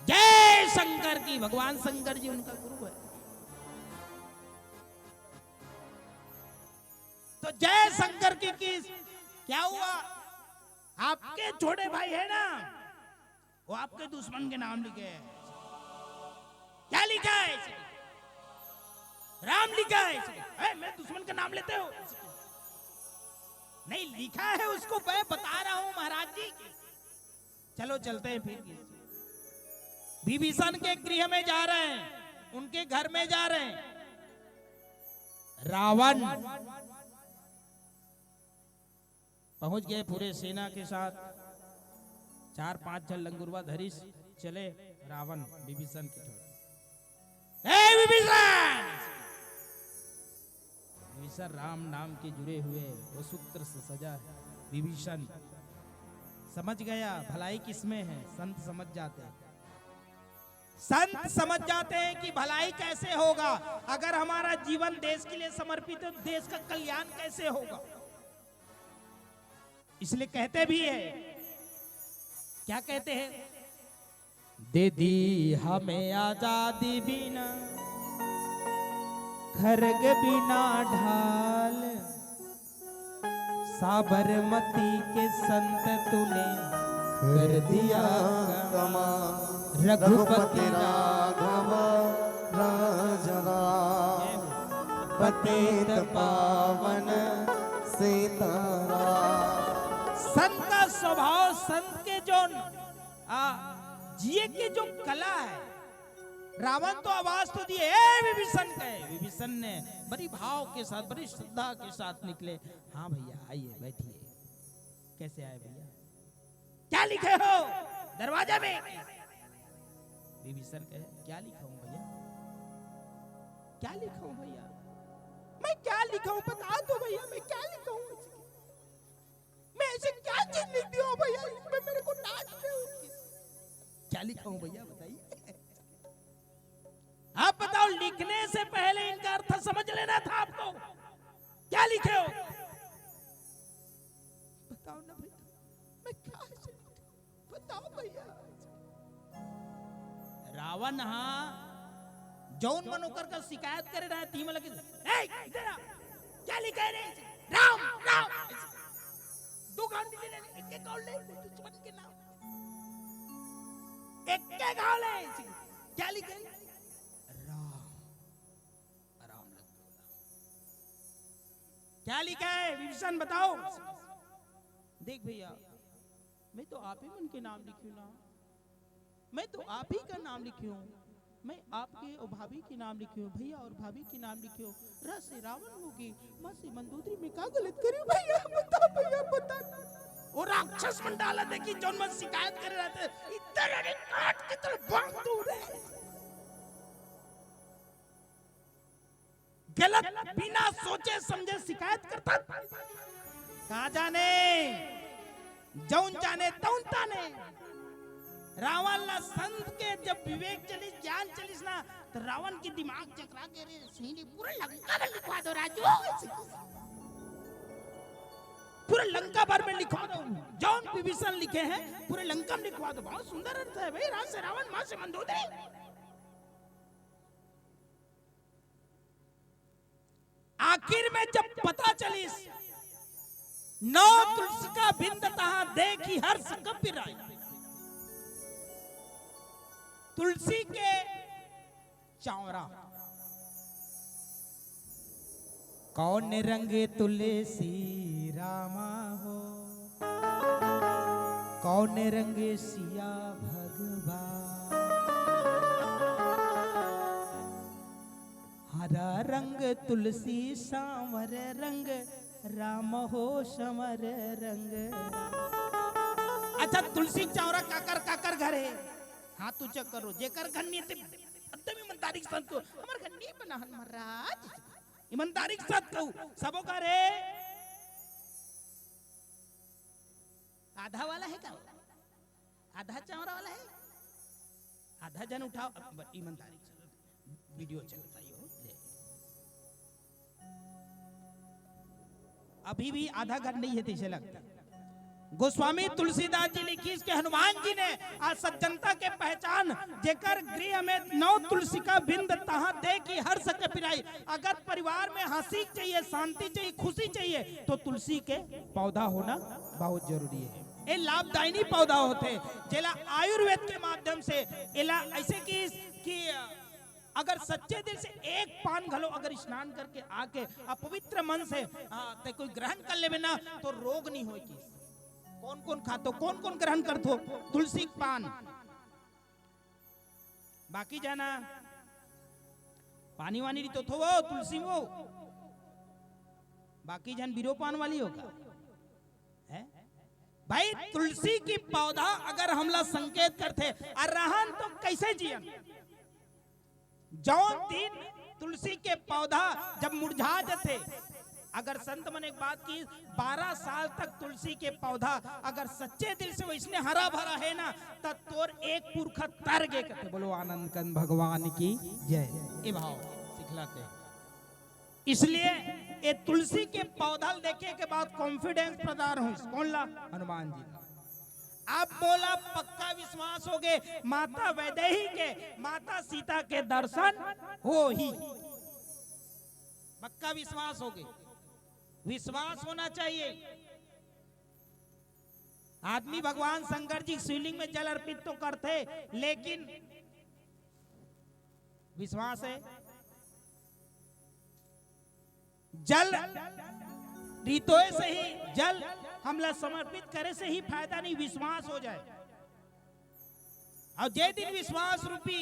जय शंकर की। भगवान शंकर जी उनका गुरु है। तो जय शंकर की क्या हुआ? आपके छोटे भाई है ना, वो आपके दुश्मन के नाम लिखे हैं। क्या लिखा है? राम लिखा है। मैं दुश्मन का नाम लेते हो? नहीं लिखा है, उसको मैं बता रहा हूं महाराज जी। चलो चलते हैं फिर। विभीषण के गृह में जा रहे हैं, उनके घर में जा रहे हैं। रावण पहुंच गए पूरे सेना के साथ, 4-5 जन लंगुरवा धरी चले रावण विभीषण के छोड़। विभीषण राम नाम के जुड़े हुए वो सूत्र से सजा है। विभीषण समझ गया भलाई किसमें है। संत समझ जाते हैं, संत समझ जाते हैं कि भलाई कैसे होगा। अगर हमारा जीवन देश के लिए समर्पित है तो देश का कल्याण कैसे होगा। इसलिए कहते भी है, क्या कहते हैं? दे दी हमें आजादी बिना खरग बिना ढाल, साबरमती के संत तूने कर दिया कमाल। रघुपति राघव राजा पतित पावन सीताराम। संत का स्वभाव, संत के जो जिए की जो कला है, रावण तो आवाज तो दिए, ए विभीषण कहे। विभीषण ने बड़ी भाव के साथ, बड़ी श्रद्धा के साथ निकले। हाँ भैया आइए बैठिए। कैसे आए भैया? क्या लिखे हो दरवाजा में? विभीषण कहे क्या लिखा हूं भैया? क्या लिखा हूं भैया? मैं क्या लिखा हूं बता दो भैया, मैं क्या लिखा हूं? मैं ऐसे क्या चीज लिख दिया हूं भैया, इसमें मेरे को डांट रहे हो? क्या लिखा हूं भैया बताइए। आप बताओ, लिखने से पहले इनका अर्थ समझ लेना था आपको। क्या लिखे हो? बताओ ना भैया, मैं क्या बताओ भैया। रावण जौन मनोकर का शिकायत करे रहा है तीन लगे, क्या लिखे रे? राम राम दो गांव ले ले, एक गांव ले दुश्मन के नाम, एक गांव ले। क्या लिखे? क्या लिखा है विभीषण बताओ। देख भैया, मैं तो आप ही मन के नाम लिखी हूं ना, मैं तो आप ही का नाम लिखी हूं। मैं आपके और भाभी के नाम लिखी हूं, भैया और भाभी के नाम लिखी हूं। र से रावण होगी, म से मंदोदरी में क्या गलत करी भैया? बता भैया बता। वो राक्षस मन डाला देखी जौन मन शिकायत कर रहे थे, इधर काट के तरफ भाग दो रे। गलत बिना सोचे समझे शिकायत करता। कहा जाने जौन जाने तौन ताने। रावण ला संत के जब विवेक चलिस, ज्ञान चलिस ना, तो रावण की दिमाग चकरा के रे सीने पूरा लंका में लिखवा दो राजू, पूरे लंका भर में लिखवा दो। जौन विभीषण लिखे हैं पूरे लंका में लिखवा दो। बहुत सुंदर अर्थ है भाई। राज से रावण, मां से मंदोदरी। आखिर में जब पता चलिस, नौ तुलसी का बिंद तहां देखी हर्ष कपिराई। तुलसी के चौरा कौन रंगे तुलसी रामा हो, कौन रंगे सिया भगवान। हरा रंग तुलसी सांवर रंग, राम हो समर रंग। अच्छा तुलसी चौरा काकर काकर घरे हाथ तू चेक करो। जेकर घर नहीं थे एकदम ईमानदारी के साथ को हमार घर नहीं बना हन महाराज, ईमानदारी के साथ कहूं सबो करे। आधा वाला है क्या? आधा चौरा वाला है, आधा जन उठाओ। ईमानदारी से वीडियो चलता ही हो। अभी भी आधा घर नहीं है तैसे लगता। गोस्वामी तुलसीदास जी लिखी इसके हनुमान जी ने आज सज्जनता के पहचान जेकर गृह में नौ तुलसी का बिंद तहां देखी हर्ष कपिराई। अगर परिवार में हंसी चाहिए, शांति चाहिए, खुशी चाहिए तो तुलसी के पौधा होना बहुत जरूरी है। ये लाभदायी पौधा होते जेला आयुर्वेद के माध्यम से एला ऐसे कि अगर सच्चे दिल से एक पान घलो अगर स्नान करके आके अपवित्र मन से कोई ग्रहण कर ले ना तो रोग नहीं होगी। कौन कौन खातो, कौन कौन ग्रहण करतो? तुलसी पान। बाकी जाना पानी वानी तो थो वो तुलसी वो, बाकी जान बिरो पान वाली होगा है भाई। तुलसी की पौधा अगर हमला संकेत करते अरहन तो कैसे जियन। जौन दिन तुलसी के पौधा जब मुरझा जाते, अगर संत मन एक बात की 12 साल तक तुलसी के पौधा अगर सच्चे दिल से इसने हरा भरा है ना तो तोर एक पुरखा तर गे कहते। बोलो आनंद कंद भगवान की जय। ये भाव सिखलाते। इसलिए ये तुलसी के पौधा देखे के बाद कॉन्फिडेंस प्रदान हो। कौन ला? हनुमान जी। अब बोला पक्का विश्वास हो गए माता वैदेही के, माता सीता के दर्शन हो ही। पक्का विश्वास हो गए। विश्वास होना चाहिए। आदमी भगवान शंकर जी शिवलिंग में जल अर्पित तो करते, लेकिन विश्वास है जल रीतोए से ही जल हमला समर्पित करे से ही फायदा नहीं, विश्वास हो जाए। और जे दिन विश्वास रूपी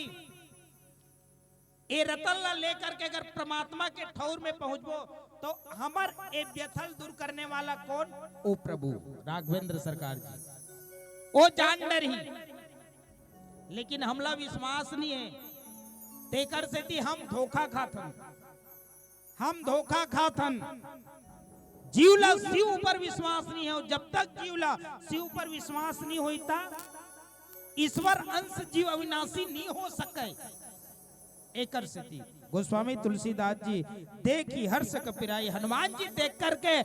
ए रतन ला लेकर के अगर परमात्मा के ठौर में पहुंचबो तो हमर ए व्यथल दूर करने वाला कौन? ओ प्रभु राघवेंद्र सरकार जी। ओ जान डर ही लेकिन हमला विश्वास नहीं है, तेकर से थी हम धोखा खाथन, हम धोखा खाथन। जीवला शिव पर विश्वास नहीं है, और जब तक जीवला शिव पर विश्वास नहीं होता ईश्वर अंश जीव अविनाशी नहीं हो सके। एकर से थी गोस्वामी तुलसीदास जी देखी हर्ष कपिराई, हनुमान जी देख करके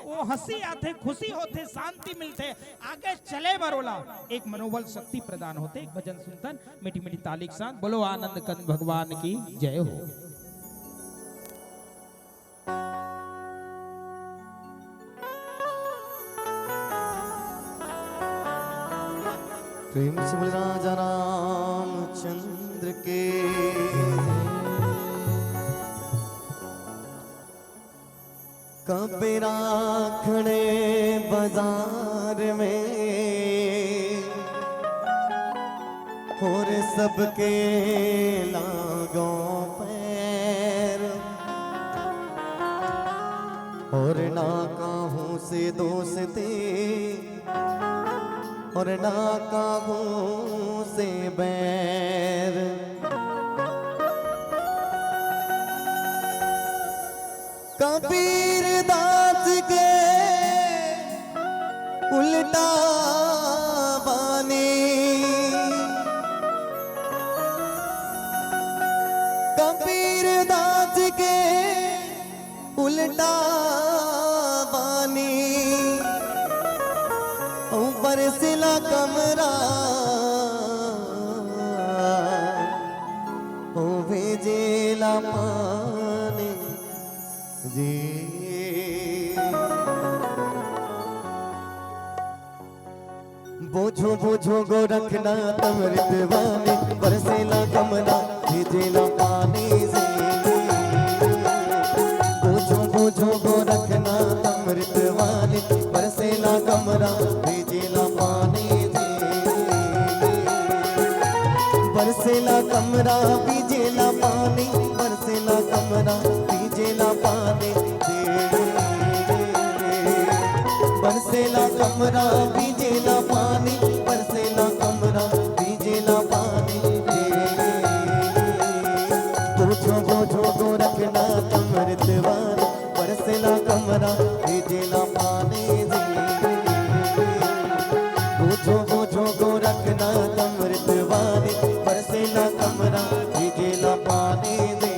वो हंसी आते, खुशी होते, शांति मिलते, आगे चले बरोला एक मनोबल शक्ति प्रदान होते। एक भजन सुनतन मीठी मीठी ताली के साथ बोलो आनंद कंद भगवान की जय हो। प्रेम से बोल राजा रामचंद्र के। कबीरा खड़े बाजार में और सबके लागों पैर, और ना काहूं से दोस्ती और ना काहूं से बैर। कबीर दास के उल्टा बानी, कबीर दास के उल्टा बानी, बरसिला कमरा ओ भेजेला पानी जी। बोझो बोझो गोरखना तमृत वाणी, बरसेला कमरा भेजेला पानी से। बोझो बोझो गोरखना तमृत वाणी, बरसेला कमरा भेजेला पानी से। बरसेला कमरा भेजेला पानी, बरसेला कमरा भेजेला पानी से। बरसेला कमरा भेजेला पानी, बरसेला कमरा भेजेला पानी से। बोझो बोझो गोरखना तमृत वाणी, बरसेला कमरा भेजेला पानी से। बोझो बोझो गोरखना तमृत वाणी, बरसेला कमरा भेजेला पानी दे।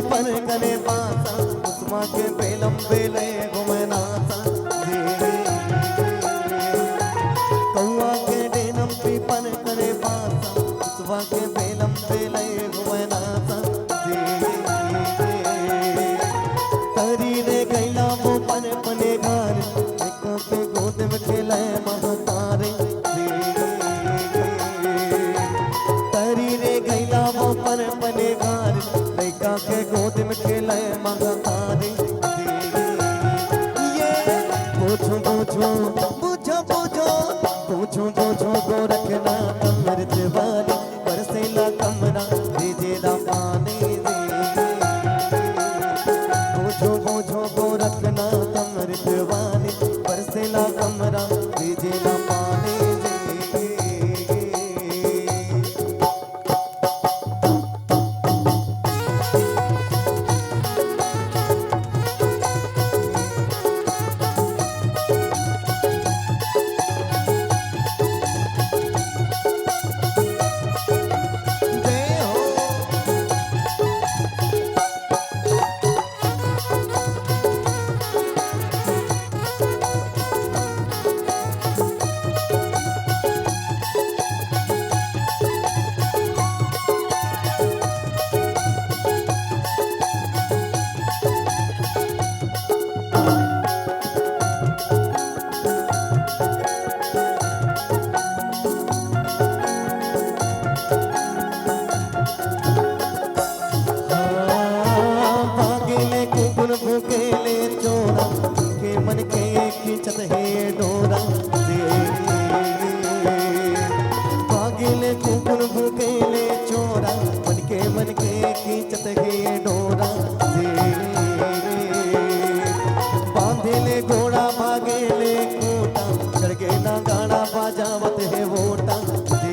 पर करे बासा उस्मा के बेलम बेले घुमनासा। कौआ के डेनम पीपन करे बासा उस्मा के बेलम बेले घुमनासा। तरी रे गैला वो पन पने घर, एक पे गोद में खेले महतारे। तरी रे गैला वो पन पने घर, के गोद में खेले महतारे। ये बोझो बोझो बोझो बोझो बोझो बोझो गोरखना तमृत वाणी, बरसेला कमरा भेजेला पानी दे। बोझो बोझो गोरखना तमृत वाणी, बरसेला कमरा भेजेला पानी दे। जय हो बांधेले घोड़ा भागेले कोटा चढ़ के ना गाना बजावत है वोटा दे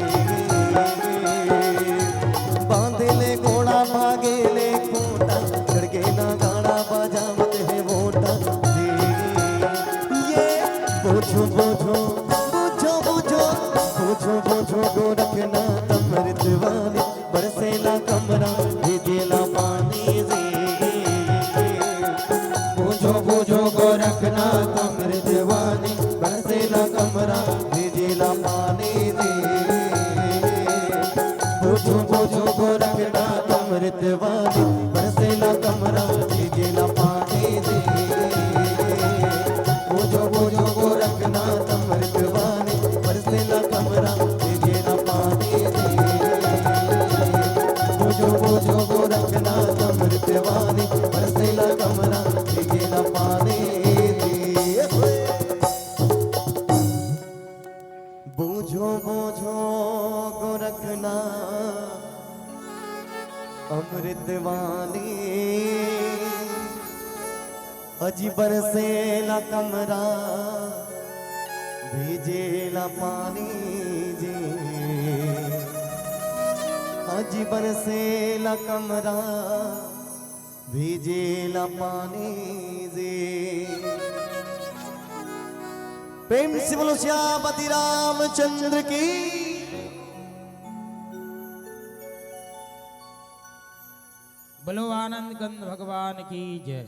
बांधेले घोड़ा भागेले कोटा चढ़ के ना गाना बजावत है वोटा दे ये बोझो बोझो बोझो बोझो बोझो बोझो गोरखना अमृत वाले बरसेला कमरा भेजेला पानी से बोझो बोझो गोरखनाथ अमृत वाले बरसेला कमरा भेजेला पानी दे बोझो बोझो गोरखनाथ अमृत वाले बरसेला कमरा भेजेला पानी दे बोझो बोझो गोरखनाथ अमृत वाले बरसेला कमरा भेजेला पानी दे बोझो बोझो गोरखनाथ अमृत वाले बरसेला कमरा भेजेला पानी दे बोझो बोझो गोरखनाथ अमृत वाले अजी बरसेला कमरा भेजेला पानी जे अजी बरसेला कमरा भेजेला पानी जे प्रेम से बोलो श्यामति रामचंद्र की बोलो आनंद कंद भगवान की जय।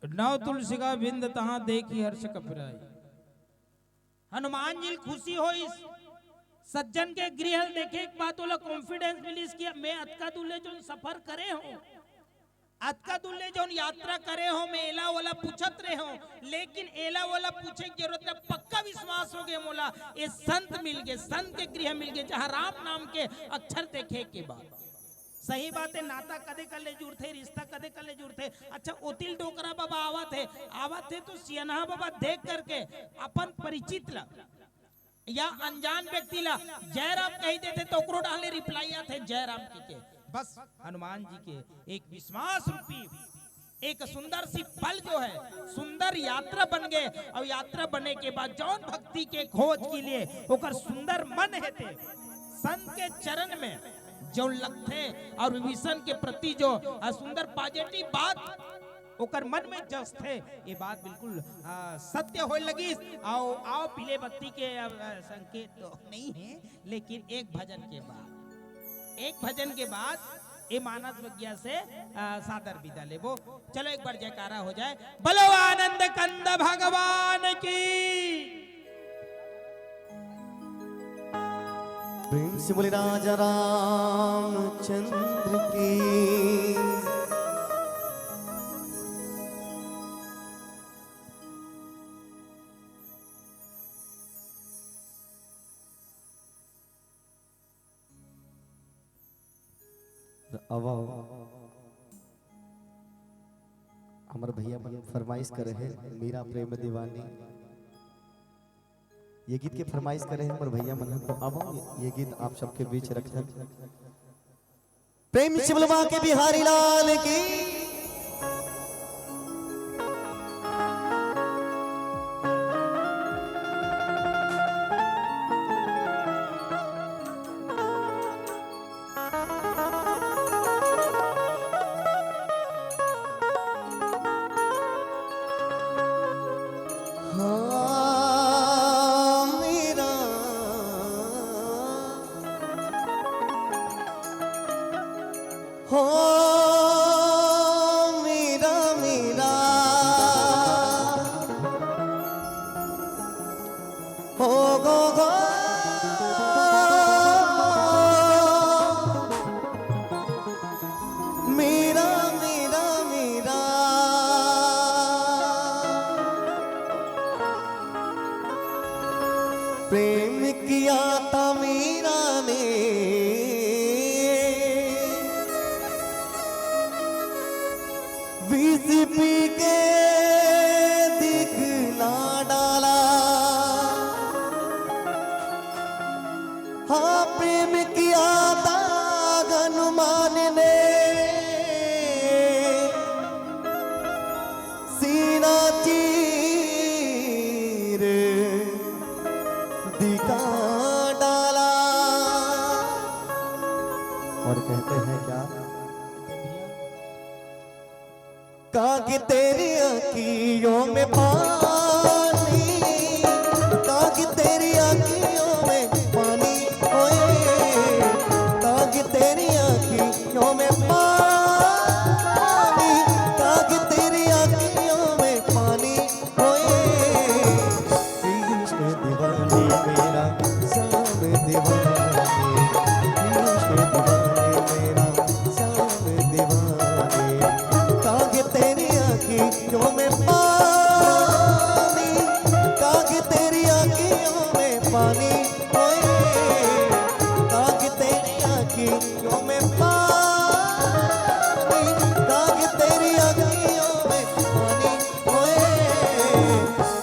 नौ तुलसी का बिंद तहां देखी हर्ष कपराई। हनुमान जी खुशी हो इस सज्जन के गृह देखे एक बात वाला कॉन्फिडेंस मिली इसकी मैं अतका दुल्हे जो सफर करे हो अतका दुल्हे जो यात्रा करे हो मैं एला वाला पूछत रहे हो लेकिन एला वाला पूछे की जरूरत है पक्का विश्वास हो गया मोला ये संत मिल गए संत के गृह मिल गए जहां राम नाम के अक्षर देखे के बाद सही बात है नाता कदे कले जुड़ते रिश्ता कदे कले जुड़ते। अच्छा ओतिल डोकरा बाबा आवत थे तो सियनहा बाबा देख करके अपन परिचित ला या अनजान व्यक्ति ला जयराम कही देते तो ओकरो डाले रिप्लाई आते जयराम के बस हनुमान जी के एक विश्वास रूपी एक सुंदर सी पल जो है सुंदर यात्रा बन गए और यात्रा बने के बाद जौन भक्ति के खोज के लिए ओकर सुंदर मन है थे संत के चरण में जो लगते और विभीषण के प्रति जो सुंदर पॉजिटिव बात ओकर मन में जस थे ये बात बिल्कुल सत्य हो लगी। आओ पीले बत्ती के संकेत तो नहीं है लेकिन एक भजन के बाद ये मानस विज्ञा से सादर विदा लेबो। चलो एक बार जयकारा हो जाए बोलो आनंद कंद भगवान की प्रेम से बोले राजा रामचंद्र की अब हमारे भैया फरमाइश करे हैं मीरा प्रेम दीवानी ये गीत के फरमाइश करे हैं हमारे भैया मन तो अब ये गीत आप सबके बीच रखते प्रेम से बुलवा के बिहारी लाल की हो मीरा मीरा हो गो मीरा मीरा मीरा प्रेम किया था मीरा ने बीस पी के दिखला डाला हाँ प्रेम किया था हनुमान ने और कहते हैं क्या, काग तेरी आँखियों में पानी, काग तेरी आँखियों में पानी, ओए काग तेरी आँखियों में पानी, काग तेरी आँखियों में पानी, ओए कृष्ण दीवाने मेरा श्याम दीवाने, कृष्ण दीवाने मेरा श्याम दीवाने, काग तेरी आँखियों में पानी, काग तेरी आँखियों में पानी, ओए काग तेरी आँखियों में पानी, काग तेरी आँखियों में पानी, ओए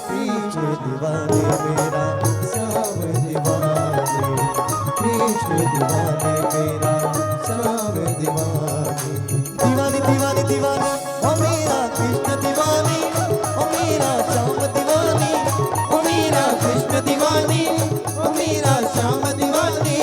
कृष्ण दीवाने मेरा श्याम दीवाने, कृष्ण दीवाने मेरा श्याम दीवाने, दीवानी दीवानी दीवानी ओ मेरा कृष्ण दीवानी, ओ मेरा श्याम दीवानी, ओ मेरा कृष्ण दीवानी, ओ मेरा श्याम दीवानी।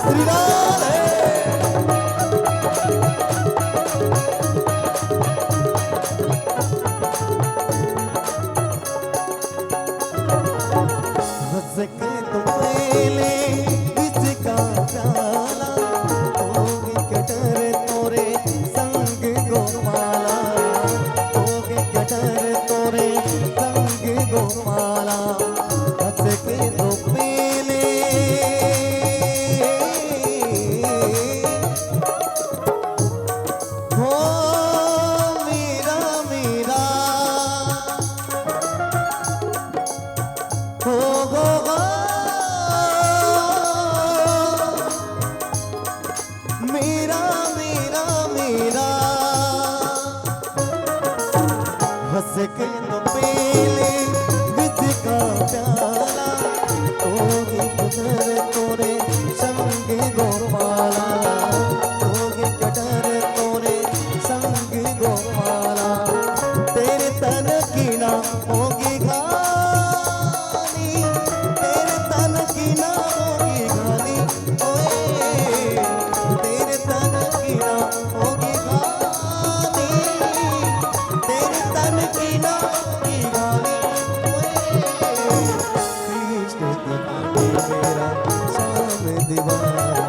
श्री राधे हंस के तुम पहले किसका प्याला, होगी कटर तोरे संग गोपाला, होगी कटर तोरे संग गोपाला, हंस के तुम पहले हो मेरा मेरा हो मेरा मेरा मेरा हंस के तो पहले विच का प्याला, होगी कटर तोरे संग गोपाला, होगी कटर तोरे संग गोपाला, तेरे तन की ना होगी घानी, तेरे तन की ना होगी घानी, ओए तेरे तन की ना होगी घानी, तेरे तन की ना होगी घानी, ओए कृष्ण दीवाने मेरा श्याम दीवाने,